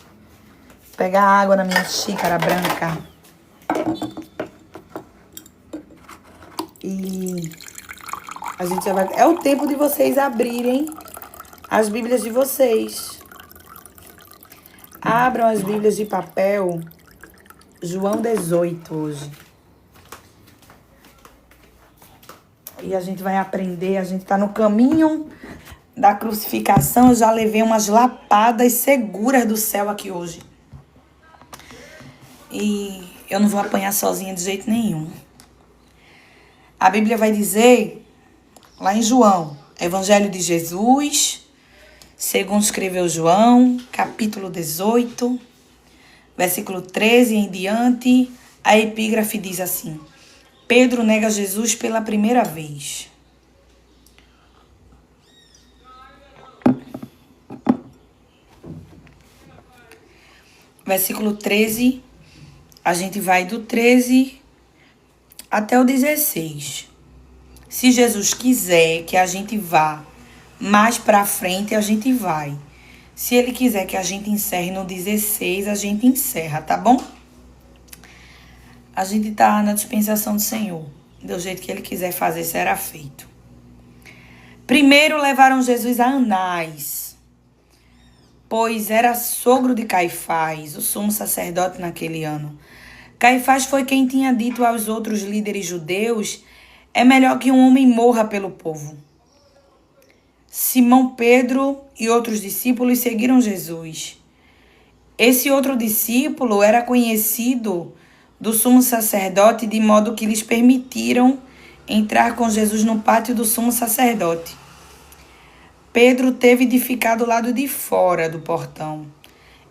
Vou pegar água na minha xícara branca. E a gente já vai... É o tempo de vocês abrirem as Bíblias de vocês. Abram as Bíblias de papel. João 18 hoje. E a gente vai aprender, a gente tá no caminho da crucificação. Eu já levei umas lapadas seguras do céu aqui hoje. E eu não vou apanhar sozinha de jeito nenhum. A Bíblia vai dizer, lá em João, Evangelho de Jesus, segundo escreveu João, capítulo 18, versículo 13 em diante, a epígrafe diz assim: Pedro nega Jesus pela primeira vez. Versículo 13, a gente vai do 13 até o 16. Se Jesus quiser que a gente vá mais pra frente, a gente vai. Se ele quiser que a gente encerre no 16, a gente encerra, tá bom? A gente tá na dispensação do Senhor. do jeito que ele quiser fazer, será feito. Primeiro levaram Jesus a Anás, pois era sogro de Caifás, o sumo sacerdote naquele ano. Caifás foi quem tinha dito aos outros líderes judeus: é melhor que um homem morra pelo povo. Simão Pedro e outros discípulos seguiram Jesus. Esse outro discípulo era conhecido do sumo sacerdote, de modo que lhes permitiram entrar com Jesus no pátio do sumo sacerdote. Pedro teve de ficar do lado de fora do portão.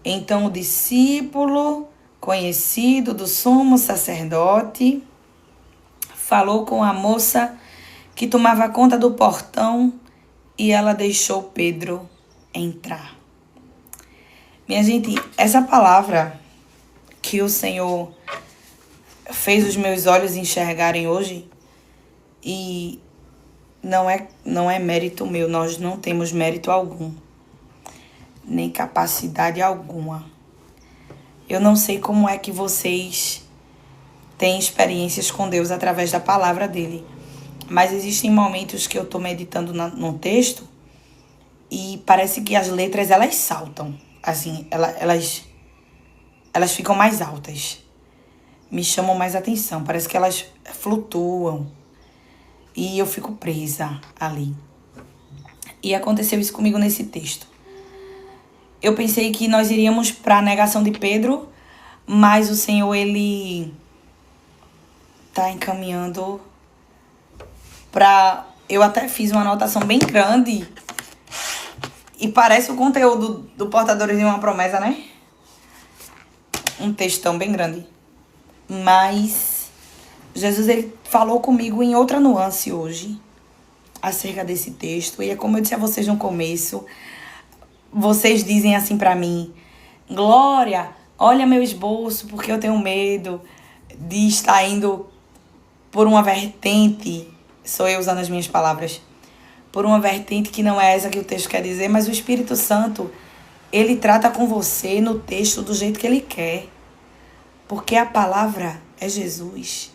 Então o discípulo, conhecido do sumo sacerdote, falou com a moça que tomava conta do portão e ela deixou Pedro entrar. Minha gente, essa palavra que o Senhor fez os meus olhos enxergarem hoje, e não é mérito meu, nós não temos mérito algum, nem capacidade alguma. Eu não sei como é que vocês têm experiências com Deus através da palavra dele, mas existem momentos que eu estou meditando no texto e parece que as letras, elas saltam, assim, elas ficam mais altas, me chamam mais atenção, parece que elas flutuam e eu fico presa ali. E aconteceu isso comigo nesse texto. Eu pensei que nós iríamos para a negação de Pedro, mas o Senhor, ele tá encaminhando para... Eu até fiz uma anotação bem grande e parece o conteúdo do Portadores de uma Promessa, né? Um textão bem grande. Mas Jesus, ele falou comigo em outra nuance hoje acerca desse texto. E é como eu disse a vocês no começo, vocês dizem assim pra mim: Glória, olha meu esboço, porque eu tenho medo de estar indo por uma vertente, sou eu usando as minhas palavras, por uma vertente que não é essa que o texto quer dizer, mas o Espírito Santo, ele trata com você no texto do jeito que ele quer. Porque a palavra é Jesus.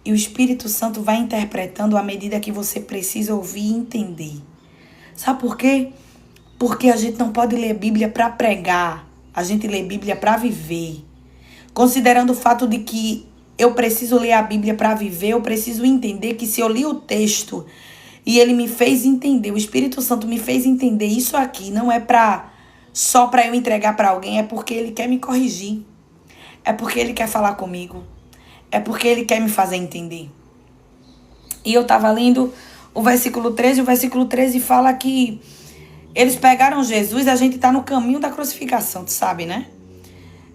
E o Espírito Santo vai interpretando à medida que você precisa ouvir e entender. Sabe por quê? Porque a gente não pode ler Bíblia para pregar. A gente lê Bíblia para viver. Considerando o fato de que eu preciso ler a Bíblia para viver, eu preciso entender que se eu li o texto e ele me fez entender, o Espírito Santo me fez entender isso aqui, não é só para eu entregar para alguém, é porque ele quer me corrigir. É porque ele quer falar comigo. É porque ele quer me fazer entender. E eu estava lendo o versículo 13. O versículo 13 fala que eles pegaram Jesus. A gente está no caminho da crucificação, tu sabe, né?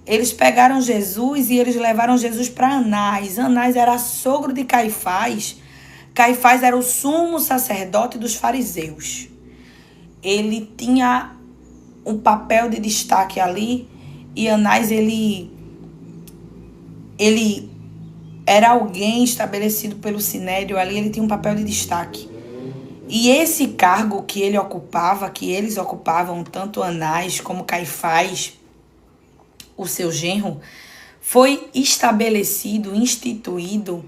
Eles pegaram Jesus e eles levaram Jesus para Anás. Anás era sogro de Caifás. Caifás era o sumo sacerdote dos fariseus. Ele tinha um papel de destaque ali. E Anás, ele era alguém estabelecido pelo Sinédrio ali, ele tinha um papel de destaque. E esse cargo que ele ocupava, que eles ocupavam, tanto Anás como Caifás, o seu genro, foi estabelecido, instituído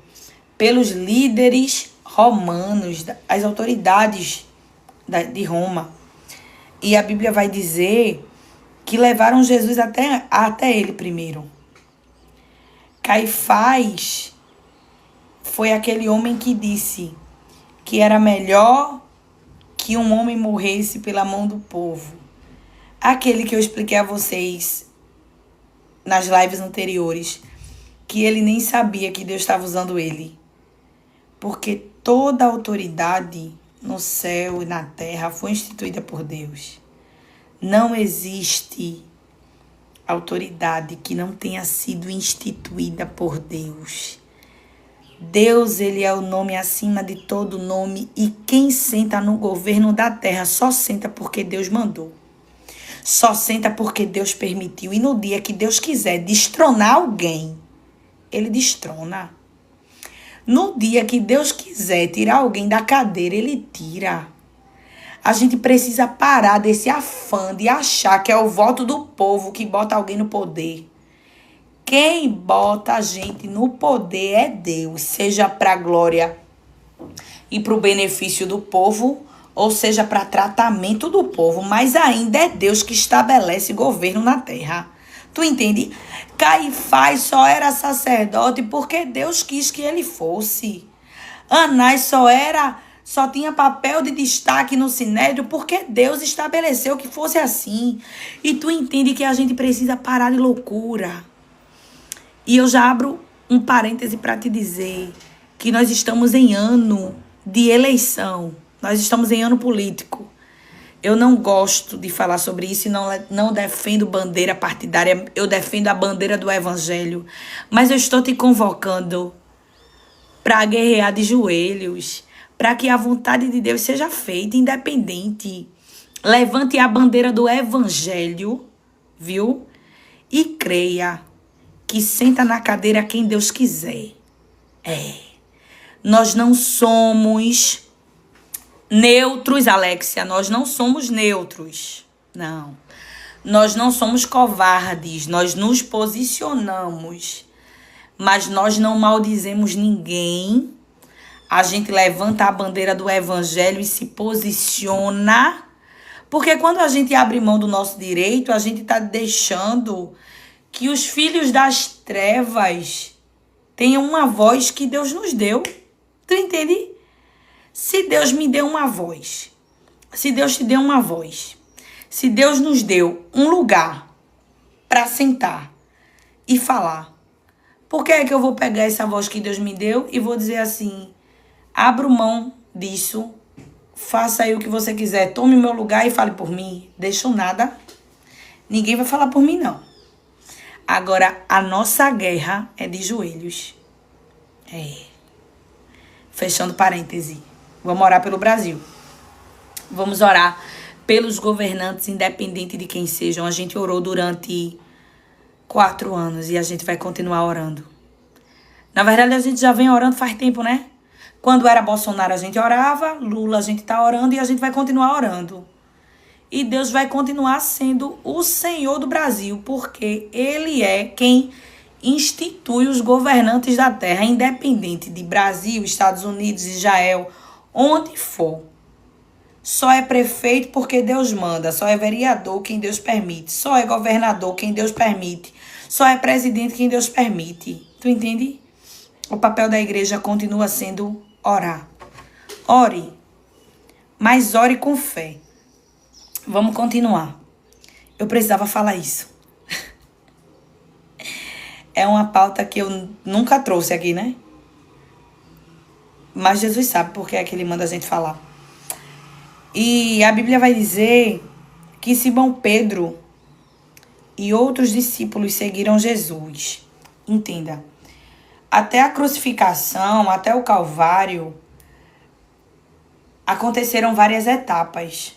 pelos líderes romanos, as autoridades de Roma. E a Bíblia vai dizer que levaram Jesus até ele primeiro. Caifás foi aquele homem que disse que era melhor que um homem morresse pela mão do povo. Aquele que eu expliquei a vocês nas lives anteriores, que ele nem sabia que Deus estava usando ele. Porque toda a autoridade no céu e na terra foi instituída por Deus. Não existe autoridade que não tenha sido instituída por Deus. Deus, ele é o nome acima de todo nome, e quem senta no governo da terra só senta porque Deus mandou. Só senta porque Deus permitiu. E no dia que Deus quiser destronar alguém, ele destrona. No dia que Deus quiser tirar alguém da cadeira, ele tira. A gente precisa parar desse afã de achar que é o voto do povo que bota alguém no poder. Quem bota a gente no poder é Deus, seja para a glória e para o benefício do povo, ou seja para tratamento do povo, mas ainda é Deus que estabelece governo na terra. Tu entende? Caifás só era sacerdote porque Deus quis que ele fosse. Anás só tinha papel de destaque no sinédrio porque Deus estabeleceu que fosse assim. E tu entende que a gente precisa parar de loucura. E eu já abro um parêntese para te dizer que nós estamos em ano de eleição. Nós estamos em ano político. Eu não gosto de falar sobre isso e não defendo bandeira partidária. Eu defendo a bandeira do evangelho. Mas eu estou te convocando para guerrear de joelhos, para que a vontade de Deus seja feita, independente. Levante a bandeira do evangelho, viu? E creia que senta na cadeira quem Deus quiser. Nós não somos neutros, Alexia. Nós não somos neutros. Não. Nós não somos covardes. Nós nos posicionamos. Mas nós não maldizemos ninguém. A gente levanta a bandeira do evangelho e se posiciona. Porque quando a gente abre mão do nosso direito, a gente está deixando que os filhos das trevas tenham uma voz que Deus nos deu. Tu entende? Se Deus me deu uma voz, se Deus te deu uma voz, se Deus nos deu um lugar para sentar e falar, por que é que eu vou pegar essa voz que Deus me deu e vou dizer assim, abro mão disso, faça aí o que você quiser, tome meu lugar e fale por mim, deixo nada, ninguém vai falar por mim não. Agora, a nossa guerra é de joelhos. Fechando parêntese. Vamos orar pelo Brasil. Vamos orar pelos governantes, independente de quem sejam. A gente orou durante 4 anos e a gente vai continuar orando. Na verdade, a gente já vem orando faz tempo, né? Quando era Bolsonaro, a gente orava. Lula, a gente tá orando e a gente vai continuar orando. E Deus vai continuar sendo o Senhor do Brasil, porque Ele é quem institui os governantes da terra, independente de Brasil, Estados Unidos, Israel, onde for. Só é prefeito porque Deus manda, só é vereador quem Deus permite, só é governador quem Deus permite, só é presidente quem Deus permite. Tu entende? O papel da igreja continua sendo orar. Ore, mas ore com fé. Vamos continuar. Eu precisava falar isso. É uma pauta que eu nunca trouxe aqui, né? Mas Jesus sabe por que é que ele manda a gente falar. E a Bíblia vai dizer que Simão Pedro e outros discípulos seguiram Jesus. Entenda. Até a crucificação, até o Calvário, aconteceram várias etapas.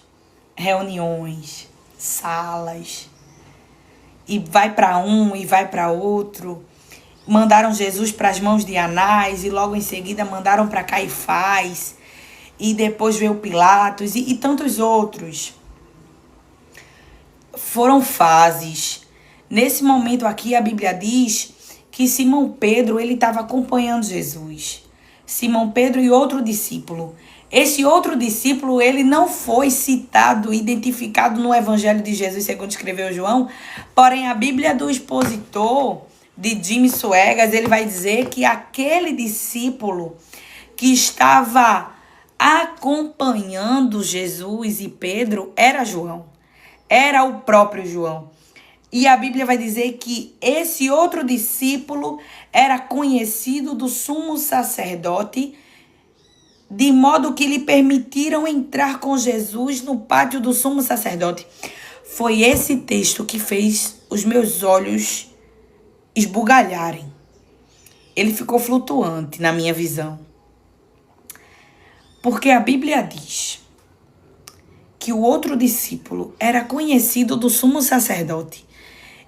Reuniões, salas, e vai para um e vai para outro. Mandaram Jesus para as mãos de Anás e logo em seguida mandaram para Caifás e depois veio Pilatos e tantos outros. Foram fases. Nesse momento aqui a Bíblia diz que Simão Pedro ele estava acompanhando Jesus. Simão Pedro e outro discípulo. Esse outro discípulo, ele não foi citado, identificado no Evangelho de Jesus, segundo escreveu João. Porém, a Bíblia do expositor, de Jimmy Swaggart, ele vai dizer que aquele discípulo que estava acompanhando Jesus e Pedro era João. Era o próprio João. E a Bíblia vai dizer que esse outro discípulo era conhecido do sumo sacerdote, de modo que lhe permitiram entrar com Jesus no pátio do sumo sacerdote. Foi esse texto que fez os meus olhos esbugalharem. Ele ficou flutuante na minha visão. Porque a Bíblia diz que o outro discípulo era conhecido do sumo sacerdote.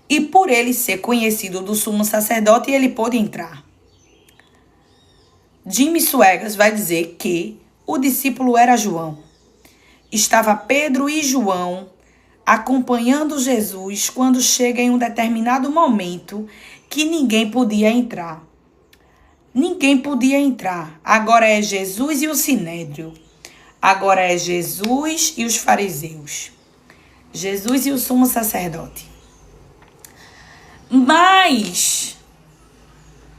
E por ele ser conhecido do sumo sacerdote, ele pôde entrar. Jimmy Swaggart vai dizer que o discípulo era João. Estava Pedro e João acompanhando Jesus quando chega em um determinado momento que ninguém podia entrar. Ninguém podia entrar. Agora é Jesus e o Sinédrio. Agora é Jesus e os fariseus. Jesus e o sumo sacerdote. Mas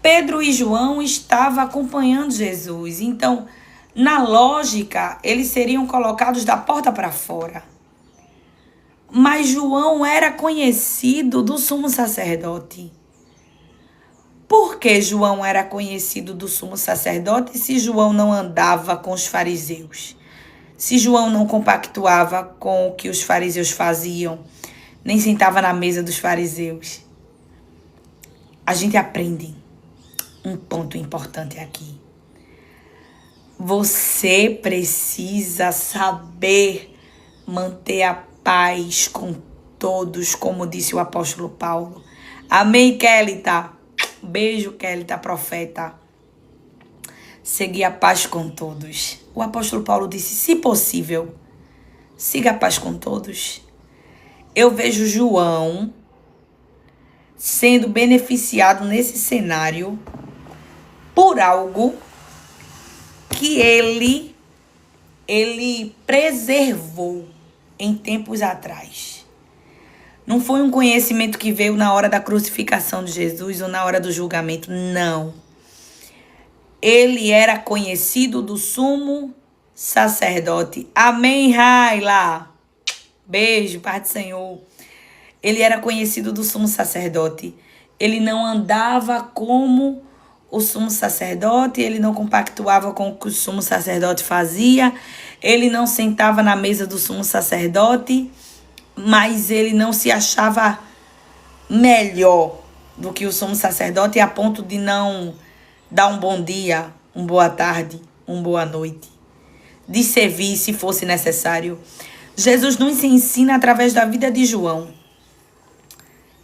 Pedro e João estavam acompanhando Jesus. Então, na lógica, eles seriam colocados da porta para fora. Mas João era conhecido do sumo sacerdote. Por que João era conhecido do sumo sacerdote se João não andava com os fariseus? Se João não compactuava com o que os fariseus faziam, nem sentava na mesa dos fariseus? A gente aprende um ponto importante aqui. Você precisa saber manter a paz com todos, como disse o apóstolo Paulo. Amém, Kélita? Beijo, Kélita, profeta. Seguir a paz com todos. O apóstolo Paulo disse, se possível, siga a paz com todos. Eu vejo João sendo beneficiado nesse cenário por algo que ele preservou em tempos atrás. Não foi um conhecimento que veio na hora da crucificação de Jesus ou na hora do julgamento, não. Ele era conhecido do sumo sacerdote. Amém, Raila? Beijo, Pai do Senhor. Ele era conhecido do sumo sacerdote. Ele não andava como o sumo sacerdote, ele não compactuava com o que o sumo sacerdote fazia, ele não sentava na mesa do sumo sacerdote, mas ele não se achava melhor do que o sumo sacerdote a ponto de não dar um bom dia, uma boa tarde, uma boa noite, de servir se fosse necessário. Jesus nos ensina através da vida de João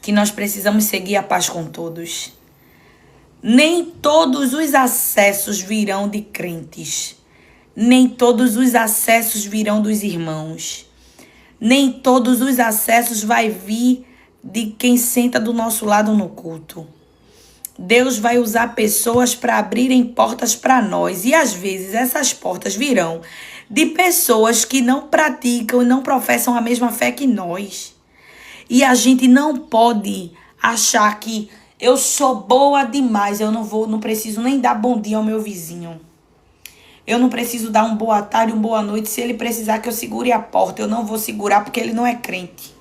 que nós precisamos seguir a paz com todos. Nem todos os acessos virão de crentes. Nem todos os acessos virão dos irmãos. Nem todos os acessos vai vir de quem senta do nosso lado no culto. Deus vai usar pessoas para abrirem portas para nós. E às vezes essas portas virão de pessoas que não praticam e não professam a mesma fé que nós. E a gente não pode achar que eu sou boa demais, eu não preciso nem dar bom dia ao meu vizinho. Eu não preciso dar uma boa tarde, uma boa noite. Se ele precisar que eu segure a porta, eu não vou segurar porque ele não é crente.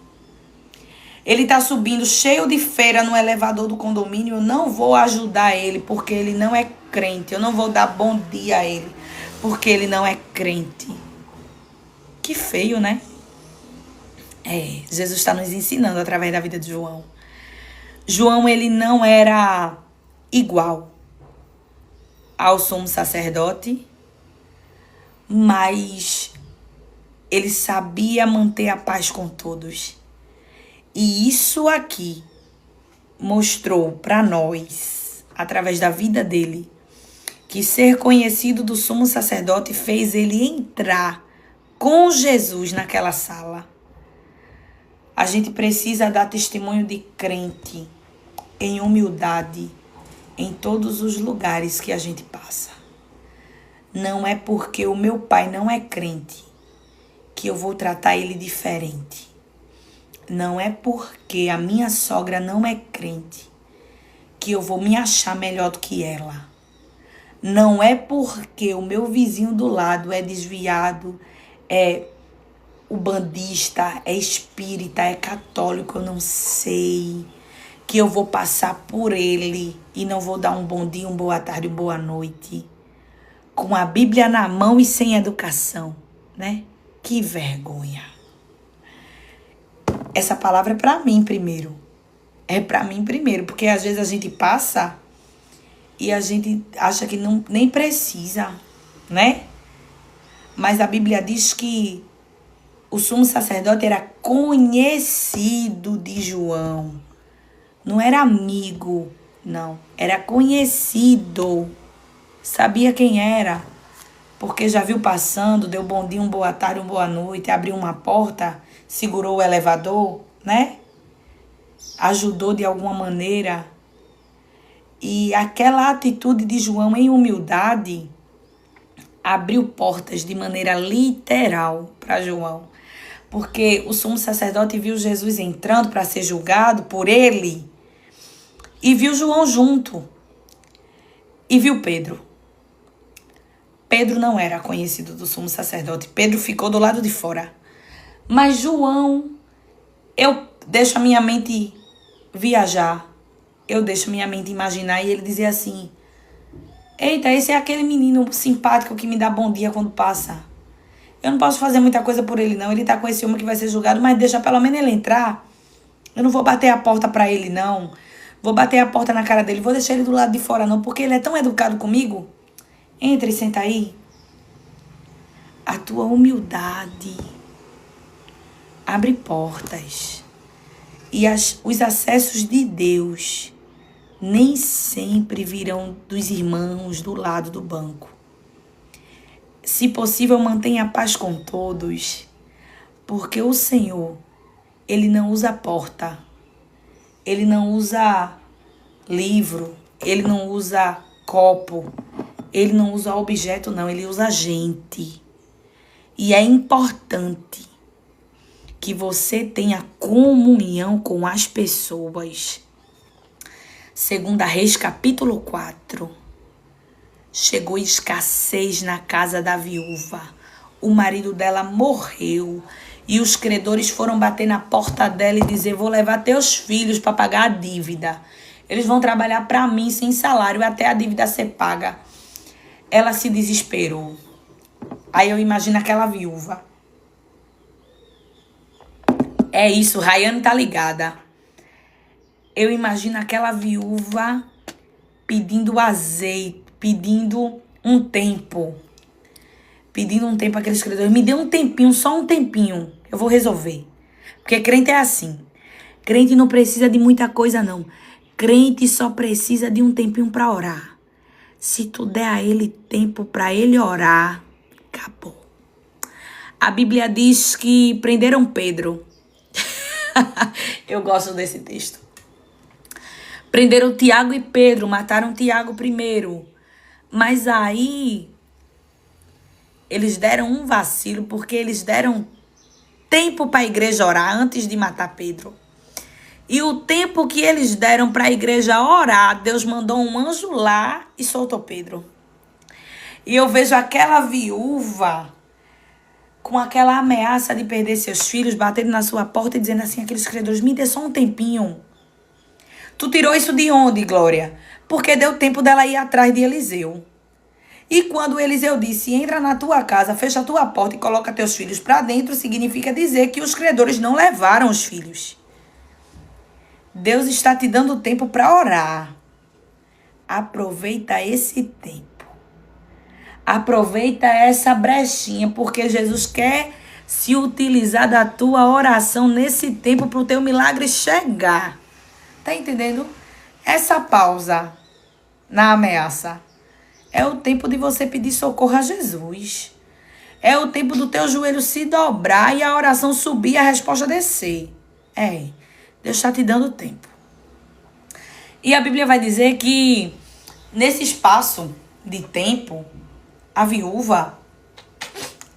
Ele está subindo cheio de feira no elevador do condomínio, eu não vou ajudar ele porque ele não é crente. Eu não vou dar bom dia a ele porque ele não é crente. Que feio, né? Jesus está nos ensinando através da vida de João. João, ele não era igual ao sumo sacerdote, mas ele sabia manter a paz com todos. E isso aqui mostrou para nós, através da vida dele, que ser conhecido do sumo sacerdote fez ele entrar com Jesus naquela sala. A gente precisa dar testemunho de crente em humildade em todos os lugares que a gente passa. Não é porque o meu pai não é crente que eu vou tratar ele diferente. Não é porque a minha sogra não é crente que eu vou me achar melhor do que ela. Não é porque o meu vizinho do lado é desviado, é ubandista, é espírita, é católico, eu não sei, que eu vou passar por ele e não vou dar um bom dia, uma boa tarde, uma boa noite, com a Bíblia na mão e sem educação, né? Que vergonha. Essa palavra é para mim primeiro. É para mim primeiro, porque às vezes a gente passa e a gente acha que não, nem precisa, né? Mas a Bíblia diz que o sumo sacerdote era conhecido de João. Não era amigo, não. Era conhecido. Sabia quem era. porque já viu passando, deu bom dia, boa tarde, boa noite, abriu uma porta, segurou o elevador, né? Ajudou de alguma maneira. E aquela atitude de João em humildade abriu portas de maneira literal para João. Porque o sumo sacerdote viu Jesus entrando para ser julgado por ele e viu João junto. E viu Pedro. Pedro não era conhecido do sumo sacerdote. Pedro ficou do lado de fora. Mas João, eu deixo a minha mente viajar. Eu deixo a minha mente imaginar. E ele dizia assim: eita, esse é aquele menino simpático que me dá bom dia quando passa. Eu não posso fazer muita coisa por ele, não. Ele tá com esse homem que vai ser julgado, mas deixa pelo menos ele entrar. Eu não vou bater a porta pra ele, não. Vou bater a porta na cara dele. Vou deixar ele do lado de fora, não. Porque ele é tão educado comigo. Entra e senta aí. A tua humildade abre portas. E os acessos de Deus nem sempre virão dos irmãos do lado do banco. Se possível, mantenha a paz com todos, porque o Senhor, Ele não usa porta, Ele não usa livro, Ele não usa copo, Ele não usa objeto, não, Ele usa gente. E é importante que você tenha comunhão com as pessoas. 2 Reis, capítulo 4. Chegou escassez na casa da viúva. O marido dela morreu. E os credores foram bater na porta dela e dizer: vou levar teus filhos para pagar a dívida. Eles vão trabalhar para mim sem salário até a dívida ser paga. Ela se desesperou. Aí eu imagino aquela viúva. É isso, Rayane tá ligada. Eu imagino aquela viúva pedindo azeite, pedindo um tempo. Pedindo um tempo àqueles credores. Me dê um tempinho, só um tempinho. Eu vou resolver. Porque crente é assim. Crente não precisa de muita coisa, não. Crente só precisa de um tempinho para orar. Se tu der a ele tempo para ele orar, acabou. A Bíblia diz que prenderam Pedro. Eu gosto desse texto. Prenderam Tiago e Pedro, mataram Tiago primeiro. Mas aí eles deram um vacilo, porque eles deram tempo para a igreja orar antes de matar Pedro. E o tempo que eles deram para a igreja orar, Deus mandou um anjo lá e soltou Pedro. E eu vejo aquela viúva com aquela ameaça de perder seus filhos, batendo na sua porta e dizendo assim, aqueles credores: me dê só um tempinho. Tu tirou isso de onde, Glória? Porque deu tempo dela ir atrás de Eliseu. E quando Eliseu disse: entra na tua casa, fecha a tua porta e coloca teus filhos para dentro, significa dizer que os credores não levaram os filhos. Deus está te dando tempo para orar. Aproveita esse tempo. Aproveita essa brechinha, porque Jesus quer se utilizar da tua oração nesse tempo para o teu milagre chegar. Tá entendendo? Essa pausa na ameaça é o tempo de você pedir socorro a Jesus. É o tempo do teu joelho se dobrar e a oração subir e a resposta descer. Deus está te dando tempo. E a Bíblia vai dizer que nesse espaço de tempo, a viúva,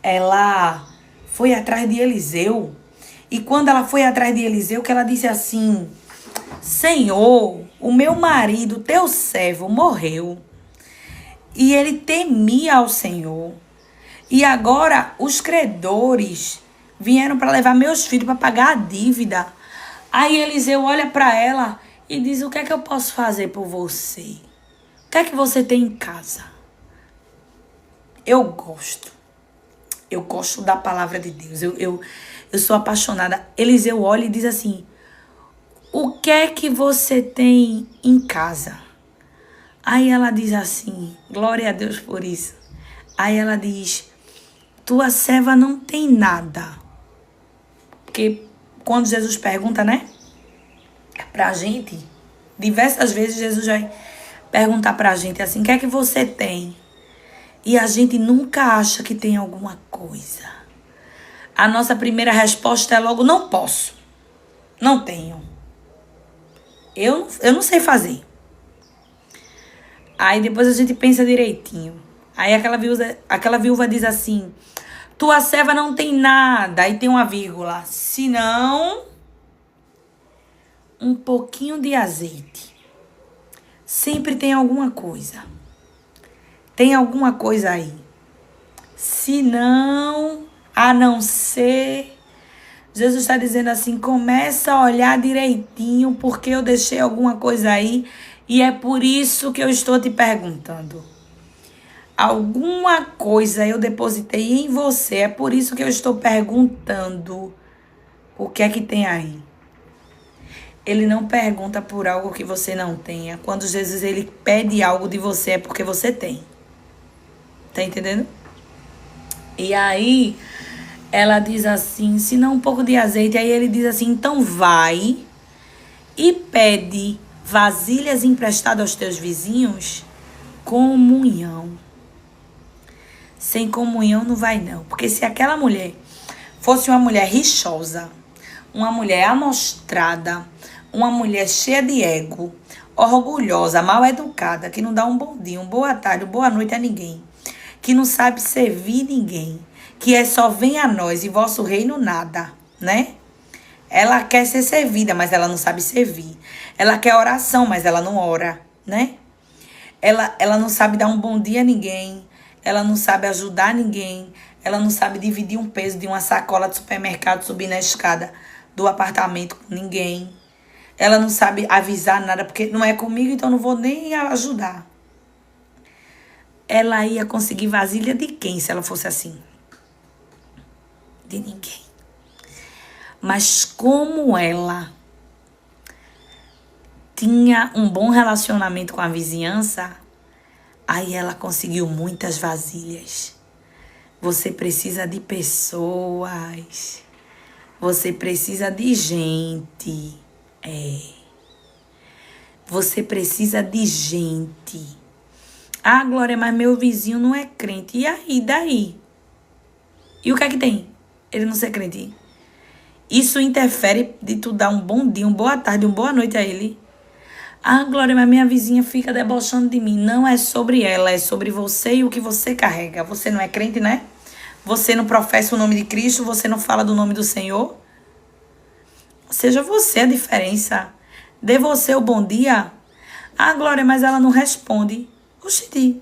ela foi atrás de Eliseu. E quando ela foi atrás de Eliseu, que ela disse assim: Senhor, o meu marido, teu servo, morreu. E ele temia ao Senhor. E agora os credores vieram para levar meus filhos para pagar a dívida. Aí Eliseu olha para ela e diz: o que é que eu posso fazer por você? O que é que você tem em casa? Eu gosto da palavra de Deus. Eu sou apaixonada. Eliseu olha e diz assim: o que é que você tem em casa? Aí ela diz assim, glória a Deus por isso. Aí ela diz: tua serva não tem nada. Porque quando Jesus pergunta, né, pra gente, diversas vezes Jesus vai perguntar pra gente assim: o que é que você tem? E a gente nunca acha que tem alguma coisa. A nossa primeira resposta é logo, não posso. Não tenho. Eu não sei fazer. Aí depois a gente pensa direitinho. Aí aquela viúva diz assim, tua serva não tem nada. Aí tem uma vírgula. Senão, um pouquinho de azeite. Sempre tem alguma coisa. Tem alguma coisa aí. Se não, a não ser... Jesus está dizendo assim, começa a olhar direitinho, porque eu deixei alguma coisa aí, e é por isso que eu estou te perguntando. Alguma coisa eu depositei em você, é por isso que eu estou perguntando o que é que tem aí. Ele não pergunta por algo que você não tenha. Quando Jesus ele pede algo de você, é porque você tem. Tá entendendo? E aí, ela diz assim, se não um pouco de azeite. Aí ele diz assim, então vai e pede vasilhas emprestadas aos teus vizinhos, comunhão. Sem comunhão não vai não. Porque se aquela mulher fosse uma mulher rixosa, uma mulher amostrada, uma mulher cheia de ego, orgulhosa, mal educada, que não dá um bom dia, uma boa tarde, uma boa noite a ninguém, que não sabe servir ninguém, que é só vem a nós e vosso reino nada, né? Ela quer ser servida, mas ela não sabe servir. Ela quer oração, mas ela não ora, né? Ela não sabe dar um bom dia a ninguém, ela não sabe ajudar ninguém, ela não sabe dividir um peso de uma sacola de supermercado, subir na escada do apartamento com ninguém. Ela não sabe avisar nada, porque não é comigo, então não vou nem ajudar. Ela ia conseguir vasilha de quem, se ela fosse assim? De ninguém. Mas como ela tinha um bom relacionamento com a vizinhança, aí ela conseguiu muitas vasilhas. Você precisa de pessoas. Você precisa de gente. Você precisa de gente. Ah, Glória, mas meu vizinho não é crente. E aí, daí? E o que é que tem? Ele não ser crente. Isso interfere de tu dar um bom dia, uma boa tarde, uma boa noite a ele. Ah, Glória, mas minha vizinha fica debochando de mim. Não é sobre ela, é sobre você e o que você carrega. Você não é crente, né? Você não professa o nome de Cristo, você não fala do nome do Senhor. Seja você a diferença. Dê você o bom dia. Ah, Glória, mas ela não responde. Oxi,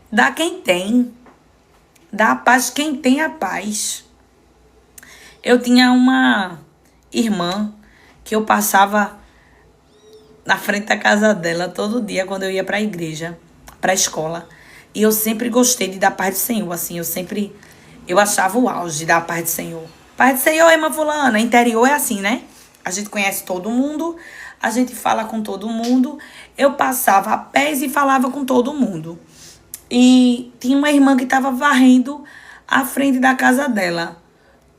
dá quem tem. Dá a paz quem tem a paz. Eu tinha uma irmã que eu passava na frente da casa dela todo dia quando eu ia para a igreja, para a escola. E eu sempre gostei de dar paz do Senhor, assim, eu achava o auge da paz do Senhor. Paz do Senhor, irmã fulana, interior é assim, né? A gente conhece todo mundo, a gente fala com todo mundo. Eu passava a pés e falava com todo mundo. E tinha uma irmã que estava varrendo a frente da casa dela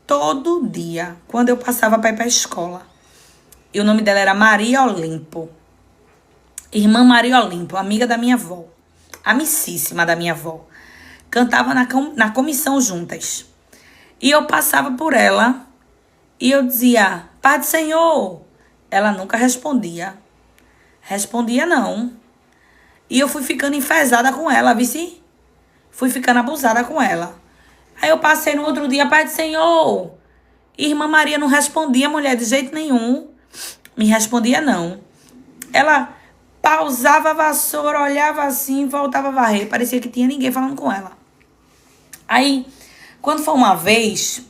todo dia, quando eu passava para ir para a escola. E o nome dela era Maria Olimpo. Irmã Maria Olimpo, amiga da minha avó. Amicíssima da minha avó. Cantava na comissão juntas. E eu passava por ela e eu dizia, Pai do Senhor. Ela nunca respondia. Respondia não. E eu fui ficando enfesada com ela, vice? Fui ficando abusada com ela. Aí eu passei no outro dia, Pai do Senhor. Irmã Maria não respondia, mulher, de jeito nenhum. Me respondia não. Ela pausava a vassoura, olhava assim, voltava a varrer. Parecia que tinha ninguém falando com ela. Aí, quando foi uma vez,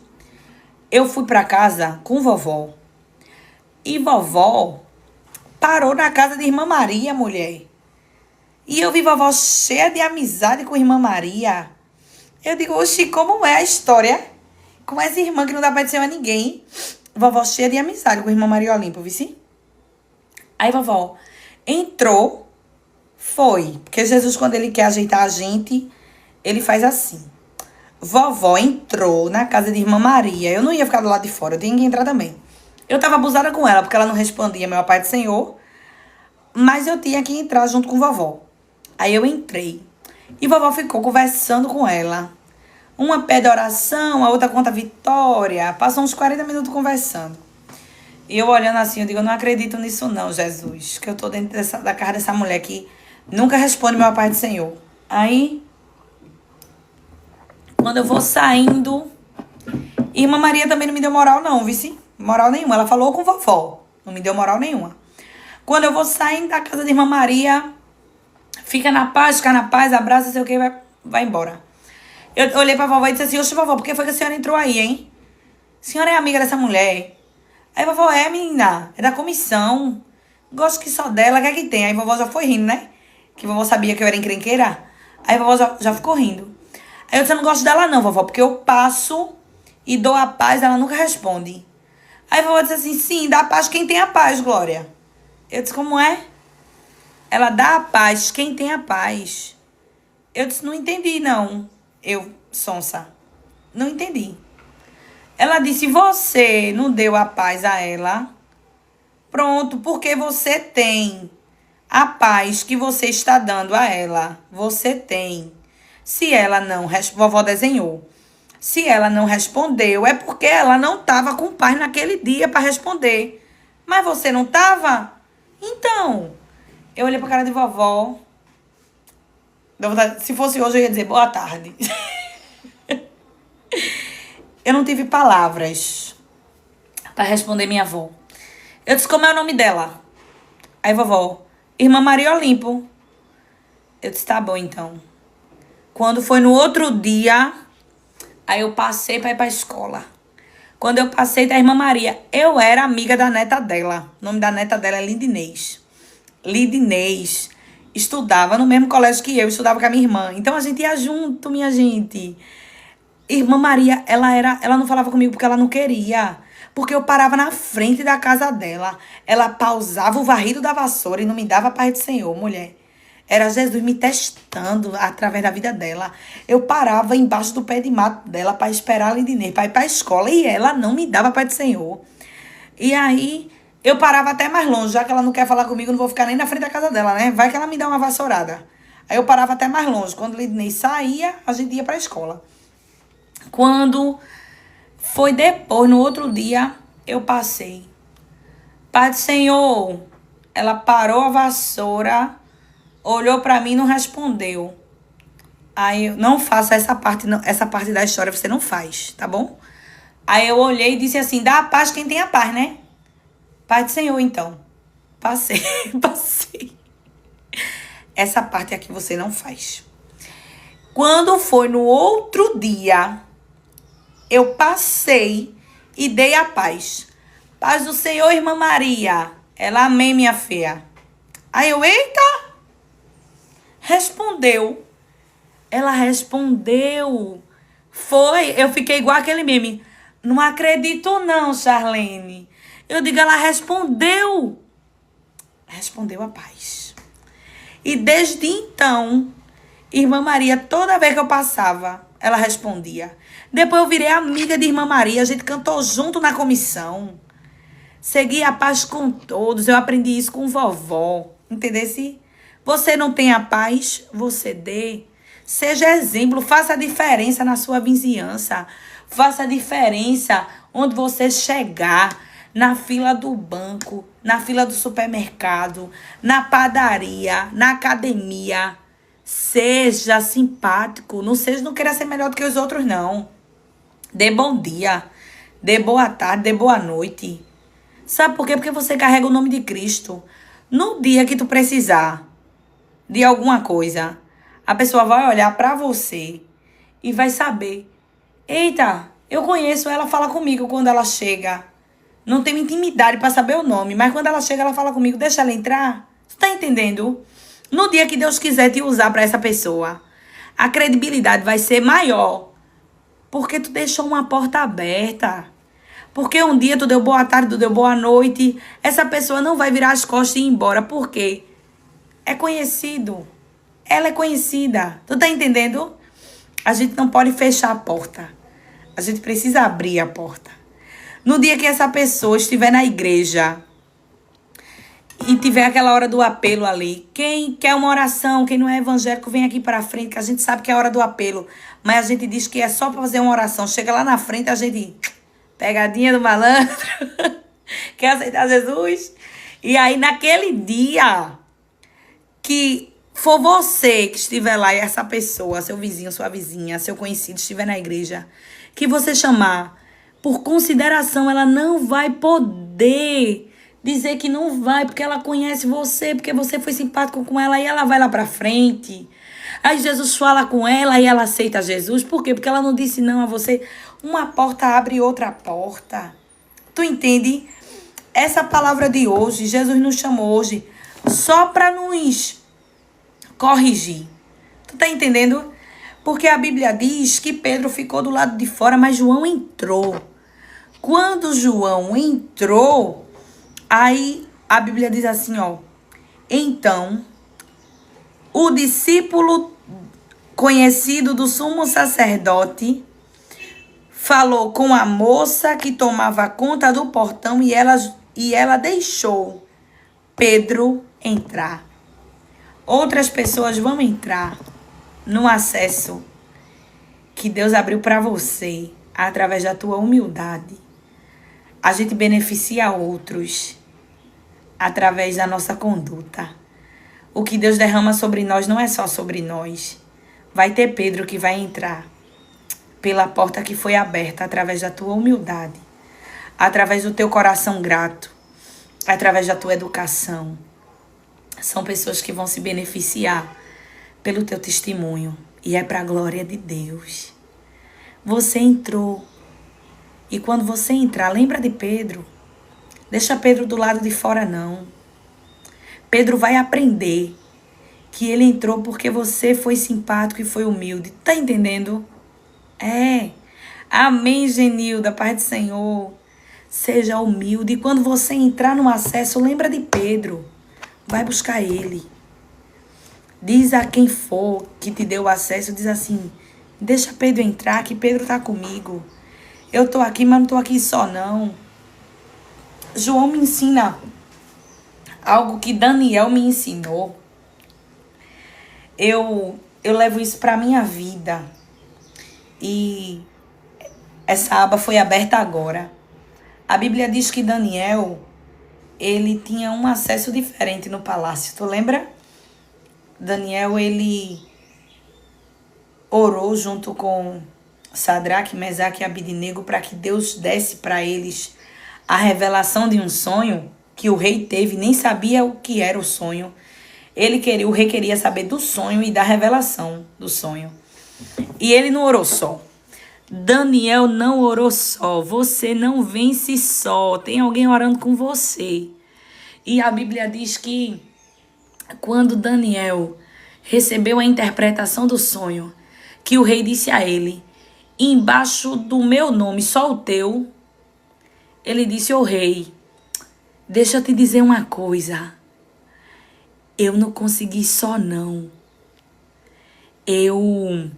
eu fui pra casa com vovó. E vovó parou na casa de Irmã Maria, mulher. E eu vi vovó cheia de amizade com Irmã Maria. Eu digo, oxi, como é a história? Com essa irmã que não dá pra dizer a ninguém. Vovó cheia de amizade com Irmã Maria Olimpo, vice? Aí vovó entrou, foi. Porque Jesus, quando ele quer ajeitar a gente, ele faz assim. Vovó entrou na casa de Irmã Maria. Eu não ia ficar do lado de fora, eu tinha que entrar também. Eu tava abusada com ela, porque ela não respondia meu Pai do Senhor. Mas eu tinha que entrar junto com vovó. Aí eu entrei. E vovó ficou conversando com ela. Uma pede oração, a outra conta vitória. Passou uns 40 minutos conversando. E eu olhando assim, eu digo, eu não acredito nisso não, Jesus. Que eu tô dentro da casa dessa mulher que nunca responde meu Pai do Senhor. Aí, quando eu vou saindo, irmã Maria também não me deu moral não, vice? Moral nenhuma. Ela falou com vovó. Não me deu moral nenhuma. Quando eu vou saindo da casa de irmã Maria, fica na paz, abraça, sei o que, vai embora. Eu olhei pra vovó e disse assim, oxe, vovó, por que foi que a senhora entrou aí, hein? A senhora é amiga dessa mulher? Aí vovó, menina, é da comissão. Gosto que só dela, o que é que tem? Aí vovó já foi rindo, né? Que vovó sabia que eu era encrenqueira. Aí vovó já ficou rindo. Aí eu disse, eu não gosto dela não, vovó, porque eu passo e dou a paz, ela nunca responde. Aí vovó disse assim, sim, dá a paz quem tem a paz, Glória. Eu disse, como é? Ela dá a paz quem tem a paz. Eu disse, não entendi não. Eu, sonsa, não entendi. Ela disse, você não deu a paz a ela. Pronto, porque você tem a paz que você está dando a ela. Você tem. Se ela não... Vovó desenhou. Se ela não respondeu, é porque ela não estava com paz naquele dia para responder. Mas você não estava? Então, eu olhei para a cara de vovó. Se fosse hoje, eu ia dizer boa tarde. Eu não tive palavras para responder minha avó. Eu disse, como é o nome dela? Aí, vovó, Irmã Maria Olimpo. Eu disse, tá bom, então. Quando foi no outro dia, aí eu passei para ir para a escola. Quando eu passei da Irmã Maria, eu era amiga da neta dela. O nome da neta dela é Lidinês. Lidinês estudava no mesmo colégio que eu, estudava com a minha irmã. Então, a gente ia junto, minha gente. Irmã Maria, ela não falava comigo porque ela não queria. Porque eu parava na frente da casa dela. Ela pausava o varrido da vassoura e não me dava paz do Senhor, mulher. Era Jesus me testando através da vida dela. Eu parava embaixo do pé de mato dela para esperar a Lidinei, para ir para a escola. E ela não me dava paz do Senhor. E aí, eu parava até mais longe. Já que ela não quer falar comigo, eu não vou ficar nem na frente da casa dela, né? Vai que ela me dá uma vassourada. Aí eu parava até mais longe. Quando a Lidinei saía, a gente ia para a escola. Quando foi depois, no outro dia, eu passei. Pai do Senhor, ela parou a vassoura, olhou pra mim e não respondeu. Aí eu não faça essa parte, não, essa parte da história você não faz, tá bom? Aí eu olhei e disse assim, dá a paz quem tem a paz, né? Pai do Senhor, então. Passei, passei. Essa parte aqui você não faz. Quando foi no outro dia, eu passei e dei a paz. Paz do Senhor, Irmã Maria. Ela, amém, minha filha. Aí eu, eita! Respondeu. Ela respondeu. Foi, eu fiquei igual aquele meme. Não acredito não, Charlene. Eu digo, ela respondeu. Respondeu a paz. E desde então, Irmã Maria, toda vez que eu passava, ela respondia. Depois eu virei amiga de Irmã Maria, a gente cantou junto na comissão. Segui a paz com todos, eu aprendi isso com vovó. Entendeu? Se você não tem a paz, você dê. Seja exemplo, faça a diferença na sua vizinhança. Faça a diferença onde você chegar, na fila do banco, na fila do supermercado, na padaria, na academia. Seja simpático, não queira ser melhor do que os outros, não. Dê bom dia, dê boa tarde, dê boa noite. Sabe por quê? Porque você carrega o nome de Cristo. No dia que tu precisar de alguma coisa, a pessoa vai olhar pra você e vai saber. Eita, eu conheço ela, fala comigo quando ela chega. Não tenho intimidade pra saber o nome, mas quando ela chega, ela fala comigo. Deixa ela entrar. Você tá entendendo? No dia que Deus quiser te usar pra essa pessoa, a credibilidade vai ser maior. Porque tu deixou uma porta aberta. Porque um dia tu deu boa tarde, tu deu boa noite. Essa pessoa não vai virar as costas e ir embora. Por quê? É conhecido. Ela é conhecida. Tu tá entendendo? A gente não pode fechar a porta. A gente precisa abrir a porta. No dia que essa pessoa estiver na igreja e tiver aquela hora do apelo ali. Quem quer uma oração, quem não é evangélico, vem aqui pra frente, que a gente sabe que é a hora do apelo. Mas a gente diz que é só pra fazer uma oração. Chega lá na frente, a gente... Pegadinha do malandro. Quer aceitar Jesus? E aí, naquele dia que for você que estiver lá e essa pessoa, seu vizinho, sua vizinha, seu conhecido, estiver na igreja, que você chamar, por consideração, ela não vai poder dizer que não vai, porque ela conhece você, porque você foi simpático com ela e ela vai lá pra frente. Aí Jesus fala com ela e ela aceita Jesus. Por quê? Porque ela não disse não a você. Uma porta abre outra porta. Tu entende? Essa palavra de hoje, Jesus nos chamou hoje só para nos corrigir. Tu tá entendendo? Porque a Bíblia diz que Pedro ficou do lado de fora, mas João entrou. Quando João entrou, aí a Bíblia diz assim, ó. Então, o discípulo conhecido do sumo sacerdote falou com a moça que tomava conta do portão e ela deixou Pedro entrar. Outras pessoas vão entrar no acesso que Deus abriu para você através da tua humildade. A gente beneficia outros através da nossa conduta. O que Deus derrama sobre nós não é só sobre nós. Vai ter Pedro que vai entrar pela porta que foi aberta através da tua humildade, através do teu coração grato, através da tua educação. São pessoas que vão se beneficiar pelo teu testemunho e é para a glória de Deus. Você entrou e quando você entrar, lembra de Pedro. Deixa Pedro do lado de fora não. Pedro vai aprender que ele entrou porque você foi simpático e foi humilde. Tá entendendo? É. Amém, Genilda, Paz do Senhor. Seja humilde. E quando você entrar no acesso, lembra de Pedro. Vai buscar ele. Diz a quem for que te deu acesso, diz assim, deixa Pedro entrar, que Pedro tá comigo. Eu tô aqui, mas não tô aqui só não. João me ensina algo que Daniel me ensinou. Eu levo isso pra minha vida. E essa aba foi aberta agora. A Bíblia diz que Daniel, ele tinha um acesso diferente no palácio. Tu lembra? Daniel, ele orou junto com Sadraque, Mesaque e Abidnego para que Deus desse para eles a revelação de um sonho que o rei teve, nem sabia o que era o sonho. O rei queria saber do sonho e da revelação do sonho. E ele não orou só. Daniel não orou só. Você não vence só. Tem alguém orando com você. E a Bíblia diz que quando Daniel recebeu a interpretação do sonho, que o rei disse a ele, embaixo do meu nome, só o teu, ele disse, ô rei, deixa eu te dizer uma coisa. Eu não consegui só não. Eu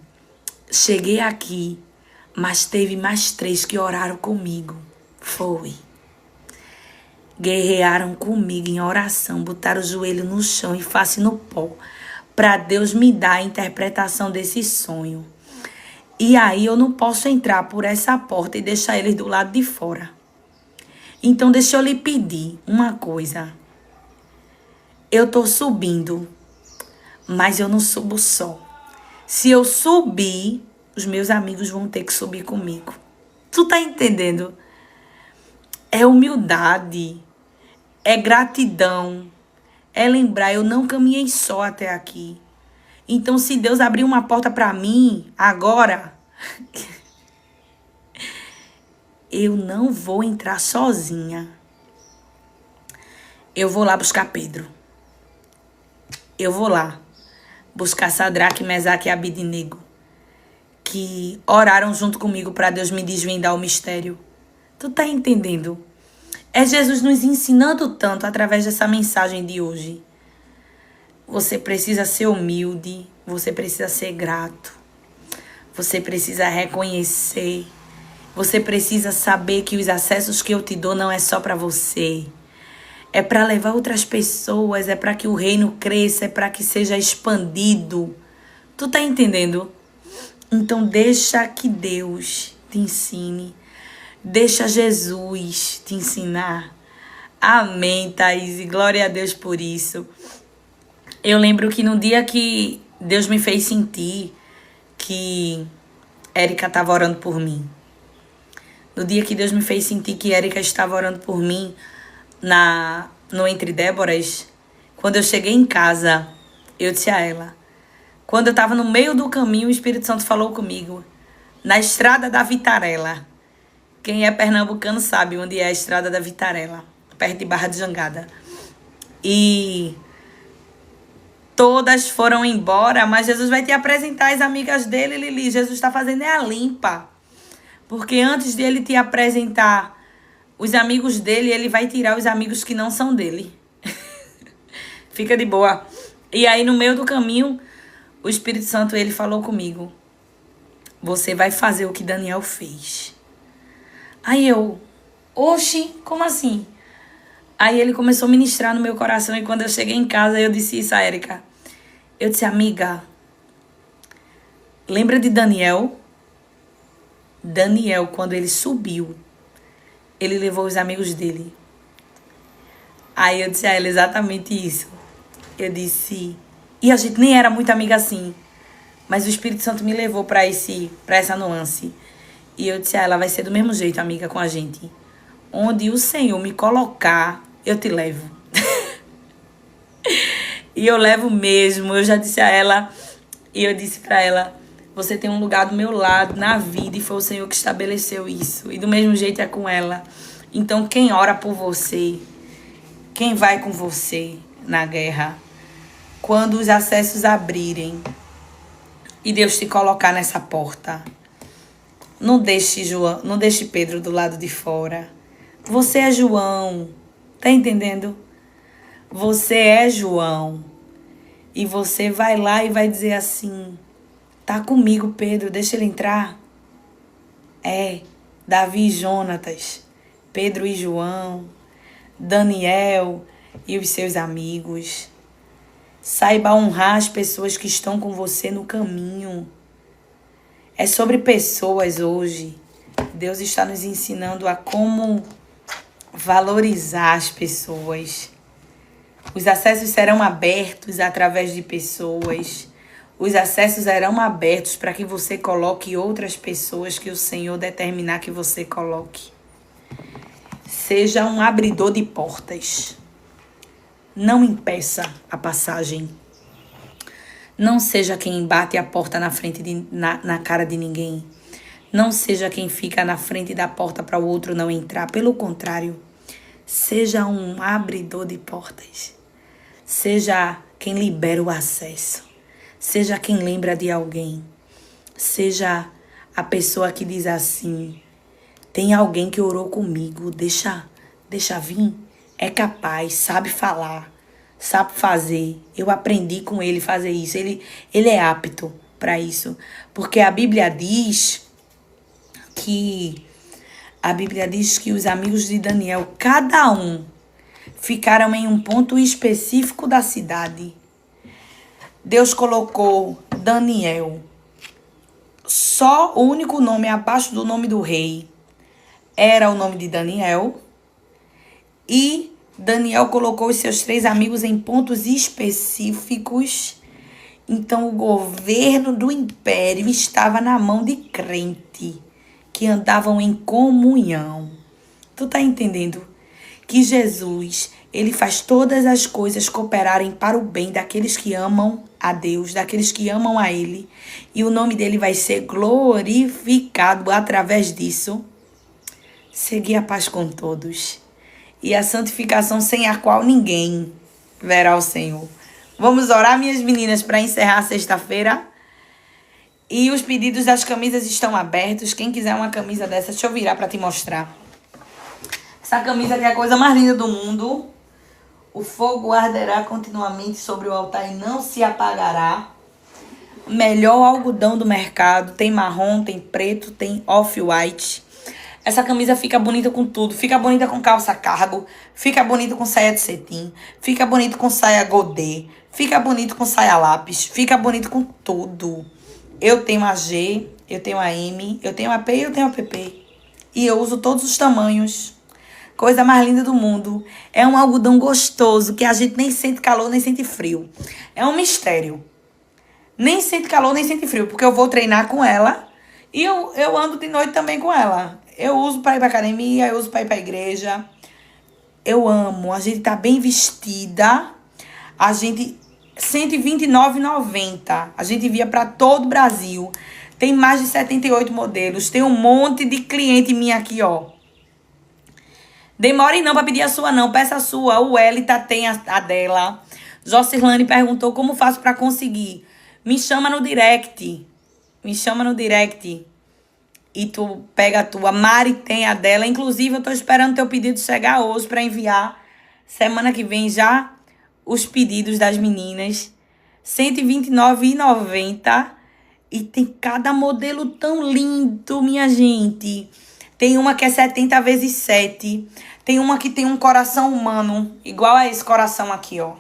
cheguei aqui, mas teve mais 3 que oraram comigo. Foi. Guerrearam comigo em oração, botaram o joelho no chão e face no pó, para Deus me dar a interpretação desse sonho. E aí eu não posso entrar por essa porta e deixar eles do lado de fora. Então deixa eu lhe pedir uma coisa. Eu tô subindo, mas eu não subo só. Se eu subir, os meus amigos vão ter que subir comigo. Tu tá entendendo? É humildade, é gratidão, é lembrar, eu não caminhei só até aqui. Então, se Deus abrir uma porta para mim agora, eu não vou entrar sozinha. Eu vou lá buscar Pedro. Eu vou lá buscar Sadraque, Mesaque e Abidnego, que oraram junto comigo para Deus me desvendar o mistério. Tu tá entendendo? É Jesus nos ensinando tanto através dessa mensagem de hoje. Você precisa ser humilde, você precisa ser grato, você precisa reconhecer, você precisa saber que os acessos que eu te dou não é só para você. É para levar outras pessoas, é para que o reino cresça, é para que seja expandido. Tu tá entendendo? Então deixa que Deus te ensine. Deixa Jesus te ensinar. Amém, Thaís. Glória a Deus por isso. Eu lembro que no dia que Deus me fez sentir que Érica estava orando por mim. No dia que Deus me fez sentir que Érica estava orando por mim no Entre Déboras, quando eu cheguei em casa, eu disse a ela, quando eu estava no meio do caminho, o Espírito Santo falou comigo, na estrada da Vitarella. Quem é pernambucano sabe onde é a estrada da Vitarella, perto de Barra de Jangada. E todas foram embora, mas Jesus vai te apresentar as amigas dele, Lili. Jesus está fazendo a limpa. Porque antes de ele te apresentar os amigos dele, ele vai tirar os amigos que não são dele. Fica de boa. E aí, no meio do caminho, o Espírito Santo, ele falou comigo. Você vai fazer o que Daniel fez. Aí eu, oxi, como assim? Aí ele começou a ministrar no meu coração. E quando eu cheguei em casa, eu disse isso a Érica. Eu disse, amiga, lembra de Daniel? Daniel, quando ele subiu, ele levou os amigos dele. Aí eu disse a ela exatamente isso. Eu disse, e a gente nem era muito amiga assim, mas o Espírito Santo me levou para essa nuance. E eu disse a ela, vai ser do mesmo jeito, amiga, com a gente. Onde o Senhor me colocar, eu te levo. E eu levo mesmo. Eu já disse a ela, e eu disse para ela, você tem um lugar do meu lado na vida, e foi o Senhor que estabeleceu isso. E do mesmo jeito é com ela. Então, quem ora por você, quem vai com você na guerra, quando os acessos abrirem e Deus te colocar nessa porta, não deixe Pedro do lado de fora. Você é João, tá entendendo? Você é João. E você vai lá e vai dizer assim, tá comigo, Pedro, deixa ele entrar. Davi e Jonatas, Pedro e João, Daniel e os seus amigos. Saiba honrar as pessoas que estão com você no caminho. É sobre pessoas hoje. Deus está nos ensinando a como valorizar as pessoas. Os acessos serão abertos através de pessoas. Os acessos serão abertos para que você coloque outras pessoas que o Senhor determinar que você coloque. Seja um abridor de portas. Não impeça a passagem. Não seja quem bate a porta na cara de ninguém. Não seja quem fica na frente da porta para o outro não entrar. Pelo contrário, seja um abridor de portas. Seja quem libera o acesso. Seja quem lembra de alguém. Seja a pessoa que diz assim, tem alguém que orou comigo, deixa vir. É capaz, sabe falar, sabe fazer. Eu aprendi com ele fazer isso. Ele é apto para isso. Porque a Bíblia diz que os amigos de Daniel, cada um, ficaram em um ponto específico da cidade. Deus colocou Daniel, só o único nome abaixo do nome do rei era o nome de Daniel. E Daniel colocou os seus 3 amigos em pontos específicos. Então o governo do império estava na mão de crente que andavam em comunhão. Tu tá entendendo? Que Jesus, ele faz todas as coisas cooperarem para o bem daqueles que amam a Deus, daqueles que amam a ele. E o nome dele vai ser glorificado através disso. Segui a paz com todos. E a santificação sem a qual ninguém verá o Senhor. Vamos orar, minhas meninas, para encerrar a sexta-feira. E os pedidos das camisas estão abertos. Quem quiser uma camisa dessa, deixa eu virar para te mostrar. Essa camisa que é a coisa mais linda do mundo. O fogo arderá continuamente sobre o altar e não se apagará. Melhor algodão do mercado. Tem marrom, tem preto, tem off-white. Essa camisa fica bonita com tudo. Fica bonita com calça cargo. Fica bonito com saia de cetim. Fica bonito com saia godê. Fica bonito com saia lápis. Fica bonito com tudo. Eu tenho a G, eu tenho a M, eu tenho a P e eu tenho a PP. E eu uso todos os tamanhos. Coisa mais linda do mundo. É um algodão gostoso que a gente nem sente calor, nem sente frio. É um mistério. Nem sente calor, nem sente frio. Porque eu vou treinar com ela. E eu ando de noite também com ela. Eu uso para ir pra academia, eu uso para ir pra igreja. Eu amo. A gente tá bem vestida. A gente... R$ 129,90. A gente envia para todo o Brasil. Tem mais de 78 modelos. Tem um monte de cliente minha aqui, ó. Demore não para pedir a sua, não. Peça a sua. O Elita tem a dela. Jocirlane perguntou como faço para conseguir. Me chama no direct. Me chama no direct. E tu pega a tua. Mari tem a dela. Inclusive, eu tô esperando teu pedido chegar hoje para enviar. Semana que vem já os pedidos das meninas. R$ 129,90. E tem cada modelo tão lindo, minha gente. Tem uma que é 70 vezes 7. Tem uma que tem um coração humano. Igual a esse coração aqui, ó.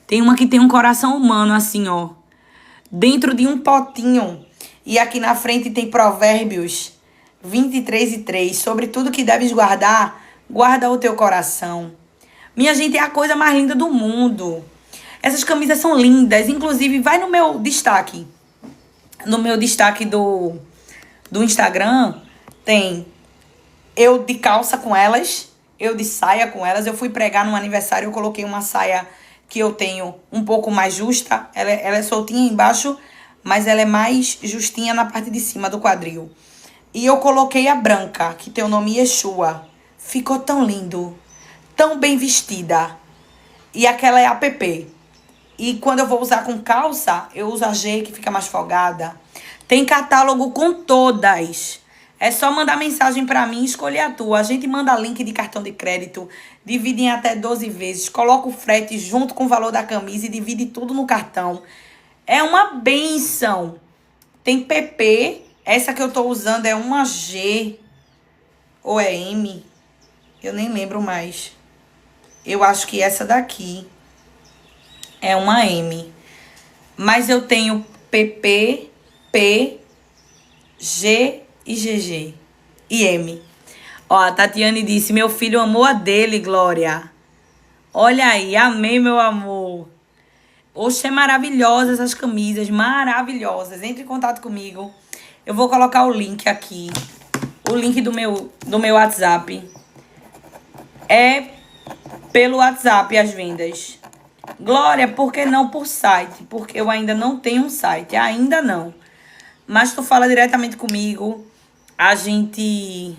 Tem uma que tem um coração humano, assim, ó. Dentro de um potinho. E aqui na frente tem Provérbios 23:3. Sobre tudo que deves guardar, guarda o teu coração. Minha gente, é a coisa mais linda do mundo. Essas camisas são lindas. Inclusive, vai no meu destaque. No meu destaque do Instagram, tem eu de calça com elas, eu de saia com elas. Eu fui pregar num aniversário, eu coloquei uma saia que eu tenho um pouco mais justa. Ela é soltinha embaixo, mas ela é mais justinha na parte de cima do quadril. E eu coloquei a branca, que tem o nome Yeshua. Ficou tão lindo, tão bem vestida. E aquela é a PP. E quando eu vou usar com calça, eu uso a G, que fica mais folgada. Tem catálogo com todas. É só mandar mensagem pra mim e escolher a tua. A gente manda link de cartão de crédito, divide em até 12 vezes, coloca o frete junto com o valor da camisa e divide tudo no cartão. É uma benção. Tem PP. Essa que eu tô usando é uma G. Ou é M? Eu nem lembro mais. Eu acho que essa daqui é uma M. Mas eu tenho PP, P, G e GG. E M. Ó, a Tatiane disse, meu filho amou a dele, Glória. Olha aí, amei, meu amor. Oxe, é maravilhosa essas camisas, maravilhosas. Entre em contato comigo. Eu vou colocar o link aqui. O link do meu WhatsApp. É pelo WhatsApp as vendas. Glória, por que não por site? Porque eu ainda não tenho um site. Ainda não. Mas tu fala diretamente comigo. A gente...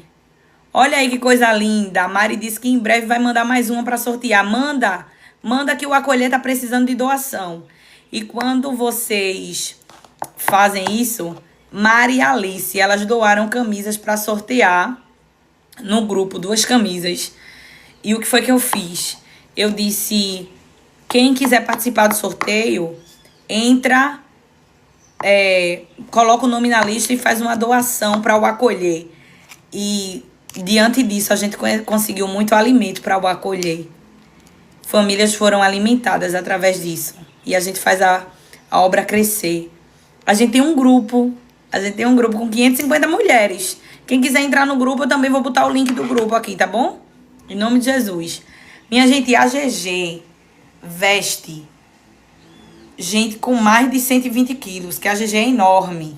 Olha aí que coisa linda. A Mari disse que em breve vai mandar mais uma para sortear. Manda. Manda que o Acolher tá precisando de doação. E quando vocês fazem isso, Mari e Alice, elas doaram camisas para sortear no grupo, 2 camisas. E o que foi que eu fiz? Eu disse, quem quiser participar do sorteio, entra, coloca o nome na lista e faz uma doação para o Acolher. E diante disso, a gente conseguiu muito alimento para o Acolher. Famílias foram alimentadas através disso. E a gente faz a obra crescer. A gente tem um grupo. A gente tem um grupo com 550 mulheres. Quem quiser entrar no grupo, eu também vou botar o link do grupo aqui, tá bom? Em nome de Jesus. Minha gente, a GG veste gente com mais de 120 quilos, que a GG é enorme.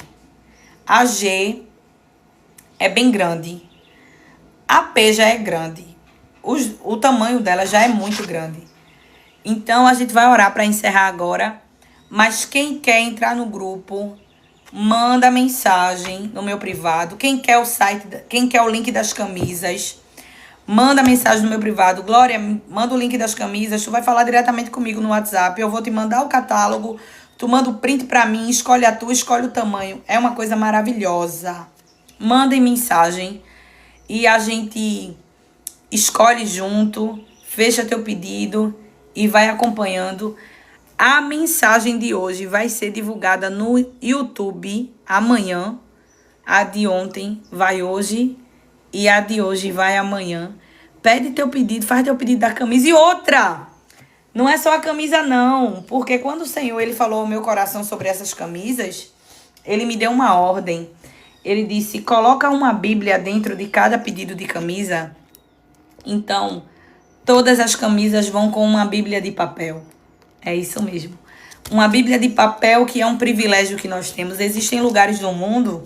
A G é bem grande. A P já é grande. O tamanho dela já é muito grande. Então, a gente vai orar para encerrar agora. Mas quem quer entrar no grupo, manda mensagem no meu privado. Quem quer o site, quem quer o link das camisas, manda mensagem no meu privado. Glória, manda o link das camisas. Tu vai falar diretamente comigo no WhatsApp. Eu vou te mandar o catálogo. Tu manda o print para mim. Escolhe a tua, escolhe o tamanho. É uma coisa maravilhosa. Mandem mensagem. E a gente escolhe junto, fecha teu pedido e vai acompanhando. A mensagem de hoje vai ser divulgada no YouTube amanhã. A de ontem vai hoje E a de hoje vai amanhã. Pede teu pedido, faz teu pedido da camisa. E outra, não é só a camisa não. Porque quando o Senhor ele falou ao meu coração sobre essas camisas, ele me deu uma ordem. Ele disse, coloca uma Bíblia dentro de cada pedido de camisa. Então, todas as camisas vão com uma Bíblia de papel. É isso mesmo. Uma Bíblia de papel que é um privilégio que nós temos. Existem lugares do mundo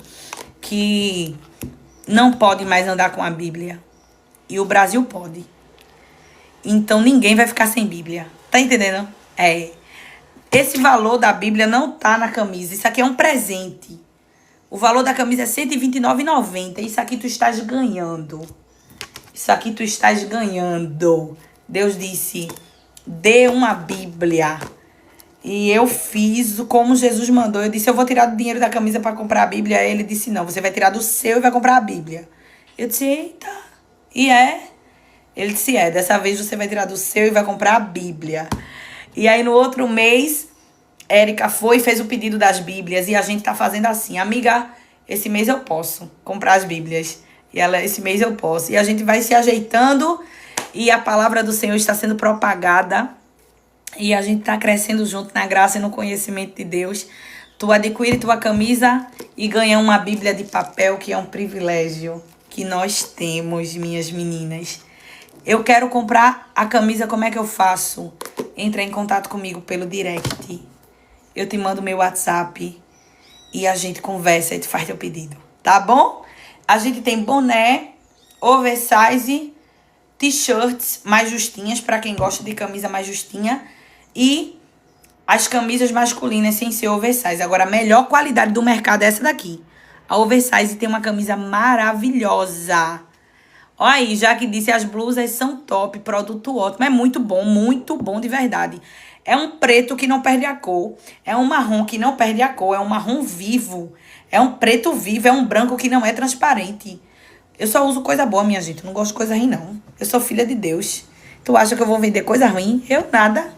que não pode mais andar com a Bíblia. E o Brasil pode. Então ninguém vai ficar sem Bíblia. Tá entendendo? Esse valor da Bíblia não tá na camisa. Isso aqui é um presente. O valor da camisa é R$ 129,90. Isso aqui tu estás ganhando. Isso aqui tu estás ganhando. Deus disse, dê uma Bíblia. E eu fiz como Jesus mandou. Eu disse, eu vou tirar do dinheiro da camisa para comprar a Bíblia. Aí ele disse, não, você vai tirar do seu e vai comprar a Bíblia. Eu disse, eita. E é? Ele disse, dessa vez você vai tirar do seu e vai comprar a Bíblia. E aí no outro mês, Érica foi e fez o pedido das Bíblias. E a gente tá fazendo assim, amiga, esse mês eu posso comprar as Bíblias. E ela, esse mês eu posso. E a gente vai se ajeitando e a palavra do Senhor está sendo propagada. E a gente tá crescendo junto na graça e no conhecimento de Deus. Tu adquire tua camisa e ganha uma Bíblia de papel, que é um privilégio que nós temos, minhas meninas. Eu quero comprar a camisa, como é que eu faço? Entra em contato comigo pelo direct. Eu te mando meu WhatsApp e a gente conversa e tu faz teu pedido, tá bom? A gente tem boné, oversize, t-shirts mais justinhas, para quem gosta de camisa mais justinha. E as camisas masculinas sem ser oversize. Agora, a melhor qualidade do mercado é essa daqui. A oversize tem uma camisa maravilhosa. Olha aí, já que disse, as blusas são top, produto ótimo. É muito bom de verdade. É um preto que não perde a cor. É um marrom que não perde a cor. É um marrom vivo. É um preto vivo. É um branco que não é transparente. Eu só uso coisa boa, minha gente. Eu não gosto de coisa ruim, não. Eu sou filha de Deus. Tu acha que eu vou vender coisa ruim? Eu nada.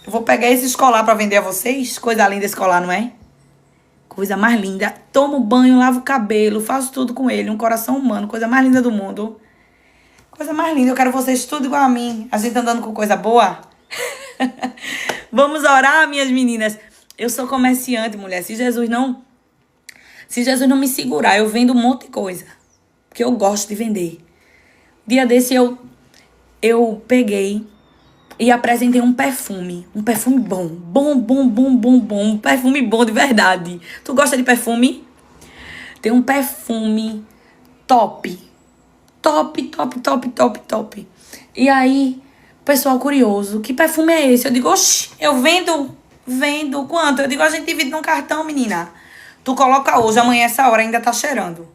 Eu vou pegar esse colar pra vender a vocês. Coisa linda esse colar, não é? Coisa mais linda. Tomo banho, lavo o cabelo, faço tudo com ele. Um coração humano. Coisa mais linda do mundo. Coisa mais linda. Eu quero vocês tudo igual a mim. A gente andando com coisa boa. Vamos orar, minhas meninas. Eu sou comerciante, mulher. Se Jesus não me segurar, eu vendo um monte de coisa. Porque eu gosto de vender. Dia desse eu peguei e apresentei um perfume. Um perfume bom. Bom. Um perfume bom de verdade. Tu gosta de perfume? Tem um perfume top. Top. E aí, o pessoal curioso. Que perfume é esse? Eu digo, oxi, eu vendo. Quanto? Eu digo, a gente divide num cartão, menina. Tu coloca hoje, amanhã essa hora ainda tá cheirando.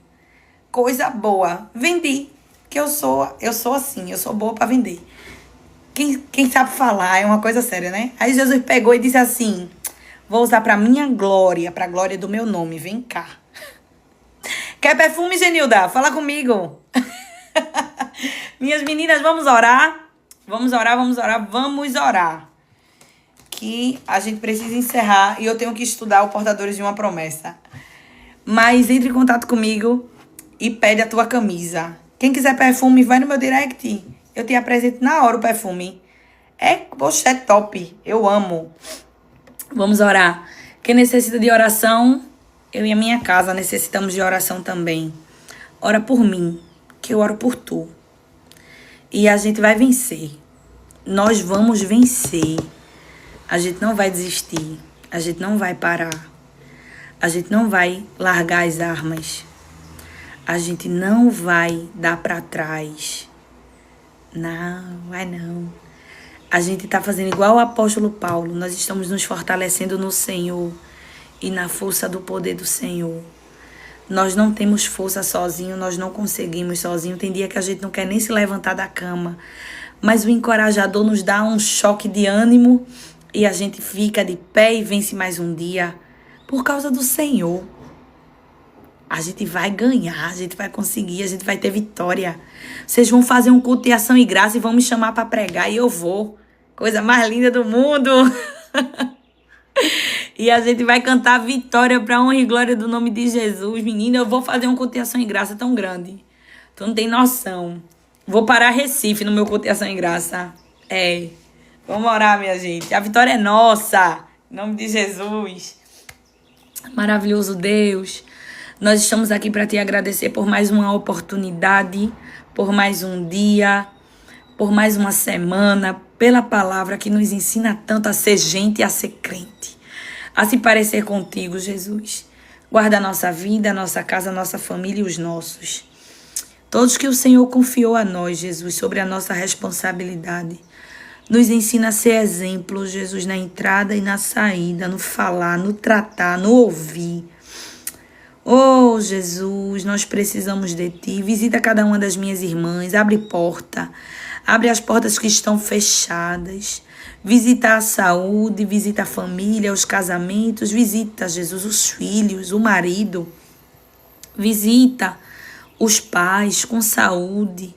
Coisa boa. Vendi. Que eu sou assim, eu sou boa pra vender. Quem sabe falar é uma coisa séria, né? Aí Jesus pegou e disse assim, vou usar pra minha glória, pra glória do meu nome, vem cá. Quer perfume, Genilda? Fala comigo. Minhas meninas, vamos orar? Vamos orar. Que a gente precisa encerrar e eu tenho que estudar o Portadores de uma Promessa. Mas entre em contato comigo e pede a tua camisa. Quem quiser perfume, vai no meu direct. Eu te apresento na hora o perfume. Poxa, é top. Eu amo. Vamos orar. Quem necessita de oração, eu e a minha casa necessitamos de oração também. Ora por mim, que eu oro por tu. E a gente vai vencer. Nós vamos vencer. A gente não vai desistir. A gente não vai parar. A gente não vai largar as armas. A gente não vai dar pra trás. Não, vai não. A gente tá fazendo igual o apóstolo Paulo. Nós estamos nos fortalecendo no Senhor e na força do poder do Senhor. Nós não temos força sozinho, nós não conseguimos sozinho. Tem dia que a gente não quer nem se levantar da cama. Mas o encorajador nos dá um choque de ânimo e a gente fica de pé e vence mais um dia por causa do Senhor. A gente vai ganhar, a gente vai conseguir, a gente vai ter vitória. Vocês vão fazer um culto de ação e graça e vão me chamar para pregar e eu vou. Coisa mais linda do mundo. E a gente vai cantar vitória para honra e glória do nome de Jesus. Menina, eu vou fazer um culto de ação e graça tão grande. Tu não tem noção. Vou parar Recife no meu culto de ação em graça. Vamos orar, minha gente. A vitória é nossa. Em nome de Jesus. Maravilhoso Deus. Nós estamos aqui para te agradecer por mais uma oportunidade, por mais um dia, por mais uma semana, pela palavra que nos ensina tanto a ser gente e a ser crente. A se parecer contigo, Jesus. Guarda a nossa vida, a nossa casa, a nossa família e os nossos. Todos que o Senhor confiou a nós, Jesus, sobre a nossa responsabilidade. Nos ensina a ser exemplo, Jesus, na entrada e na saída, no falar, no tratar, no ouvir. Oh, Jesus, nós precisamos de Ti. Visita cada uma das minhas irmãs, abre porta, abre as portas que estão fechadas. Visita a saúde, visita a família, os casamentos, visita, Jesus, os filhos, o marido. Visita os pais com saúde.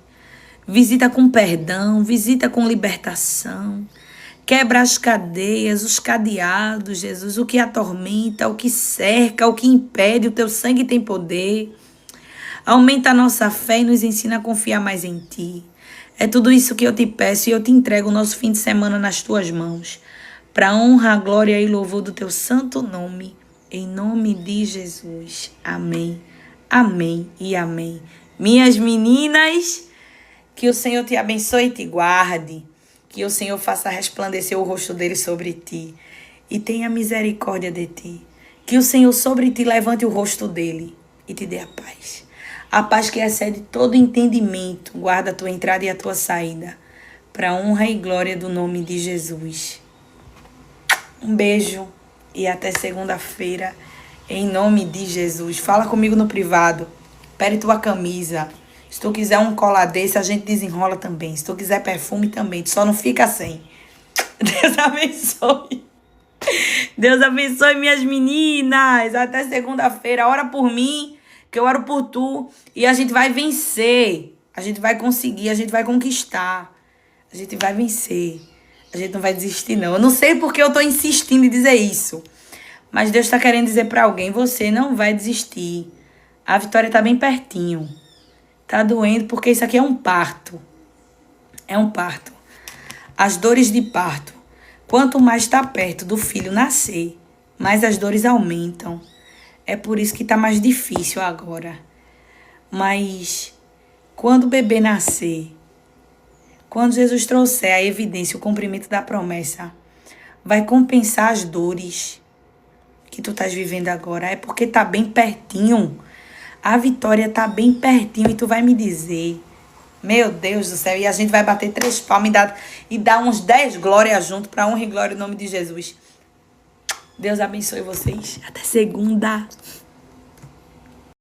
Visita com perdão, visita com libertação. Quebra as cadeias, os cadeados, Jesus, o que atormenta, o que cerca, o que impede, o teu sangue tem poder. Aumenta a nossa fé e nos ensina a confiar mais em Ti. É tudo isso que eu te peço e eu te entrego o nosso fim de semana nas Tuas mãos. Para honra, glória e louvor do Teu santo nome. Em nome de Jesus. Amém. Amém e amém. Minhas meninas, que o Senhor te abençoe e te guarde. Que o Senhor faça resplandecer o rosto dele sobre ti e tenha misericórdia de ti. Que o Senhor sobre ti levante o rosto dele e te dê a paz. A paz que excede todo entendimento, guarda a tua entrada e a tua saída, para a honra e glória do nome de Jesus. Um beijo e até segunda-feira, em nome de Jesus. Fala comigo no privado, pede tua camisa. Se tu quiser um colar desse, a gente desenrola também. Se tu quiser perfume também, tu só não fica sem. Deus abençoe. Deus abençoe minhas meninas. Até segunda-feira. Ora por mim, que eu oro por tu. E a gente vai vencer. A gente vai conseguir, a gente vai conquistar. A gente vai vencer. A gente não vai desistir, não. Eu não sei porque eu tô insistindo em dizer isso. Mas Deus tá querendo dizer pra alguém, você não vai desistir. A vitória tá bem pertinho. Tá doendo porque isso aqui é um parto. É um parto. As dores de parto. Quanto mais está perto do filho nascer, mais as dores aumentam. É por isso que tá mais difícil agora. Mas quando o bebê nascer, quando Jesus trouxer a evidência, o cumprimento da promessa, vai compensar as dores que tu estás vivendo agora. É porque tá bem pertinho. A vitória tá bem pertinho e tu vai me dizer, meu Deus do céu, e a gente vai bater 3 palmas e dar uns 10 glórias junto para honra e glória no nome de Jesus. Deus abençoe vocês. Até segunda.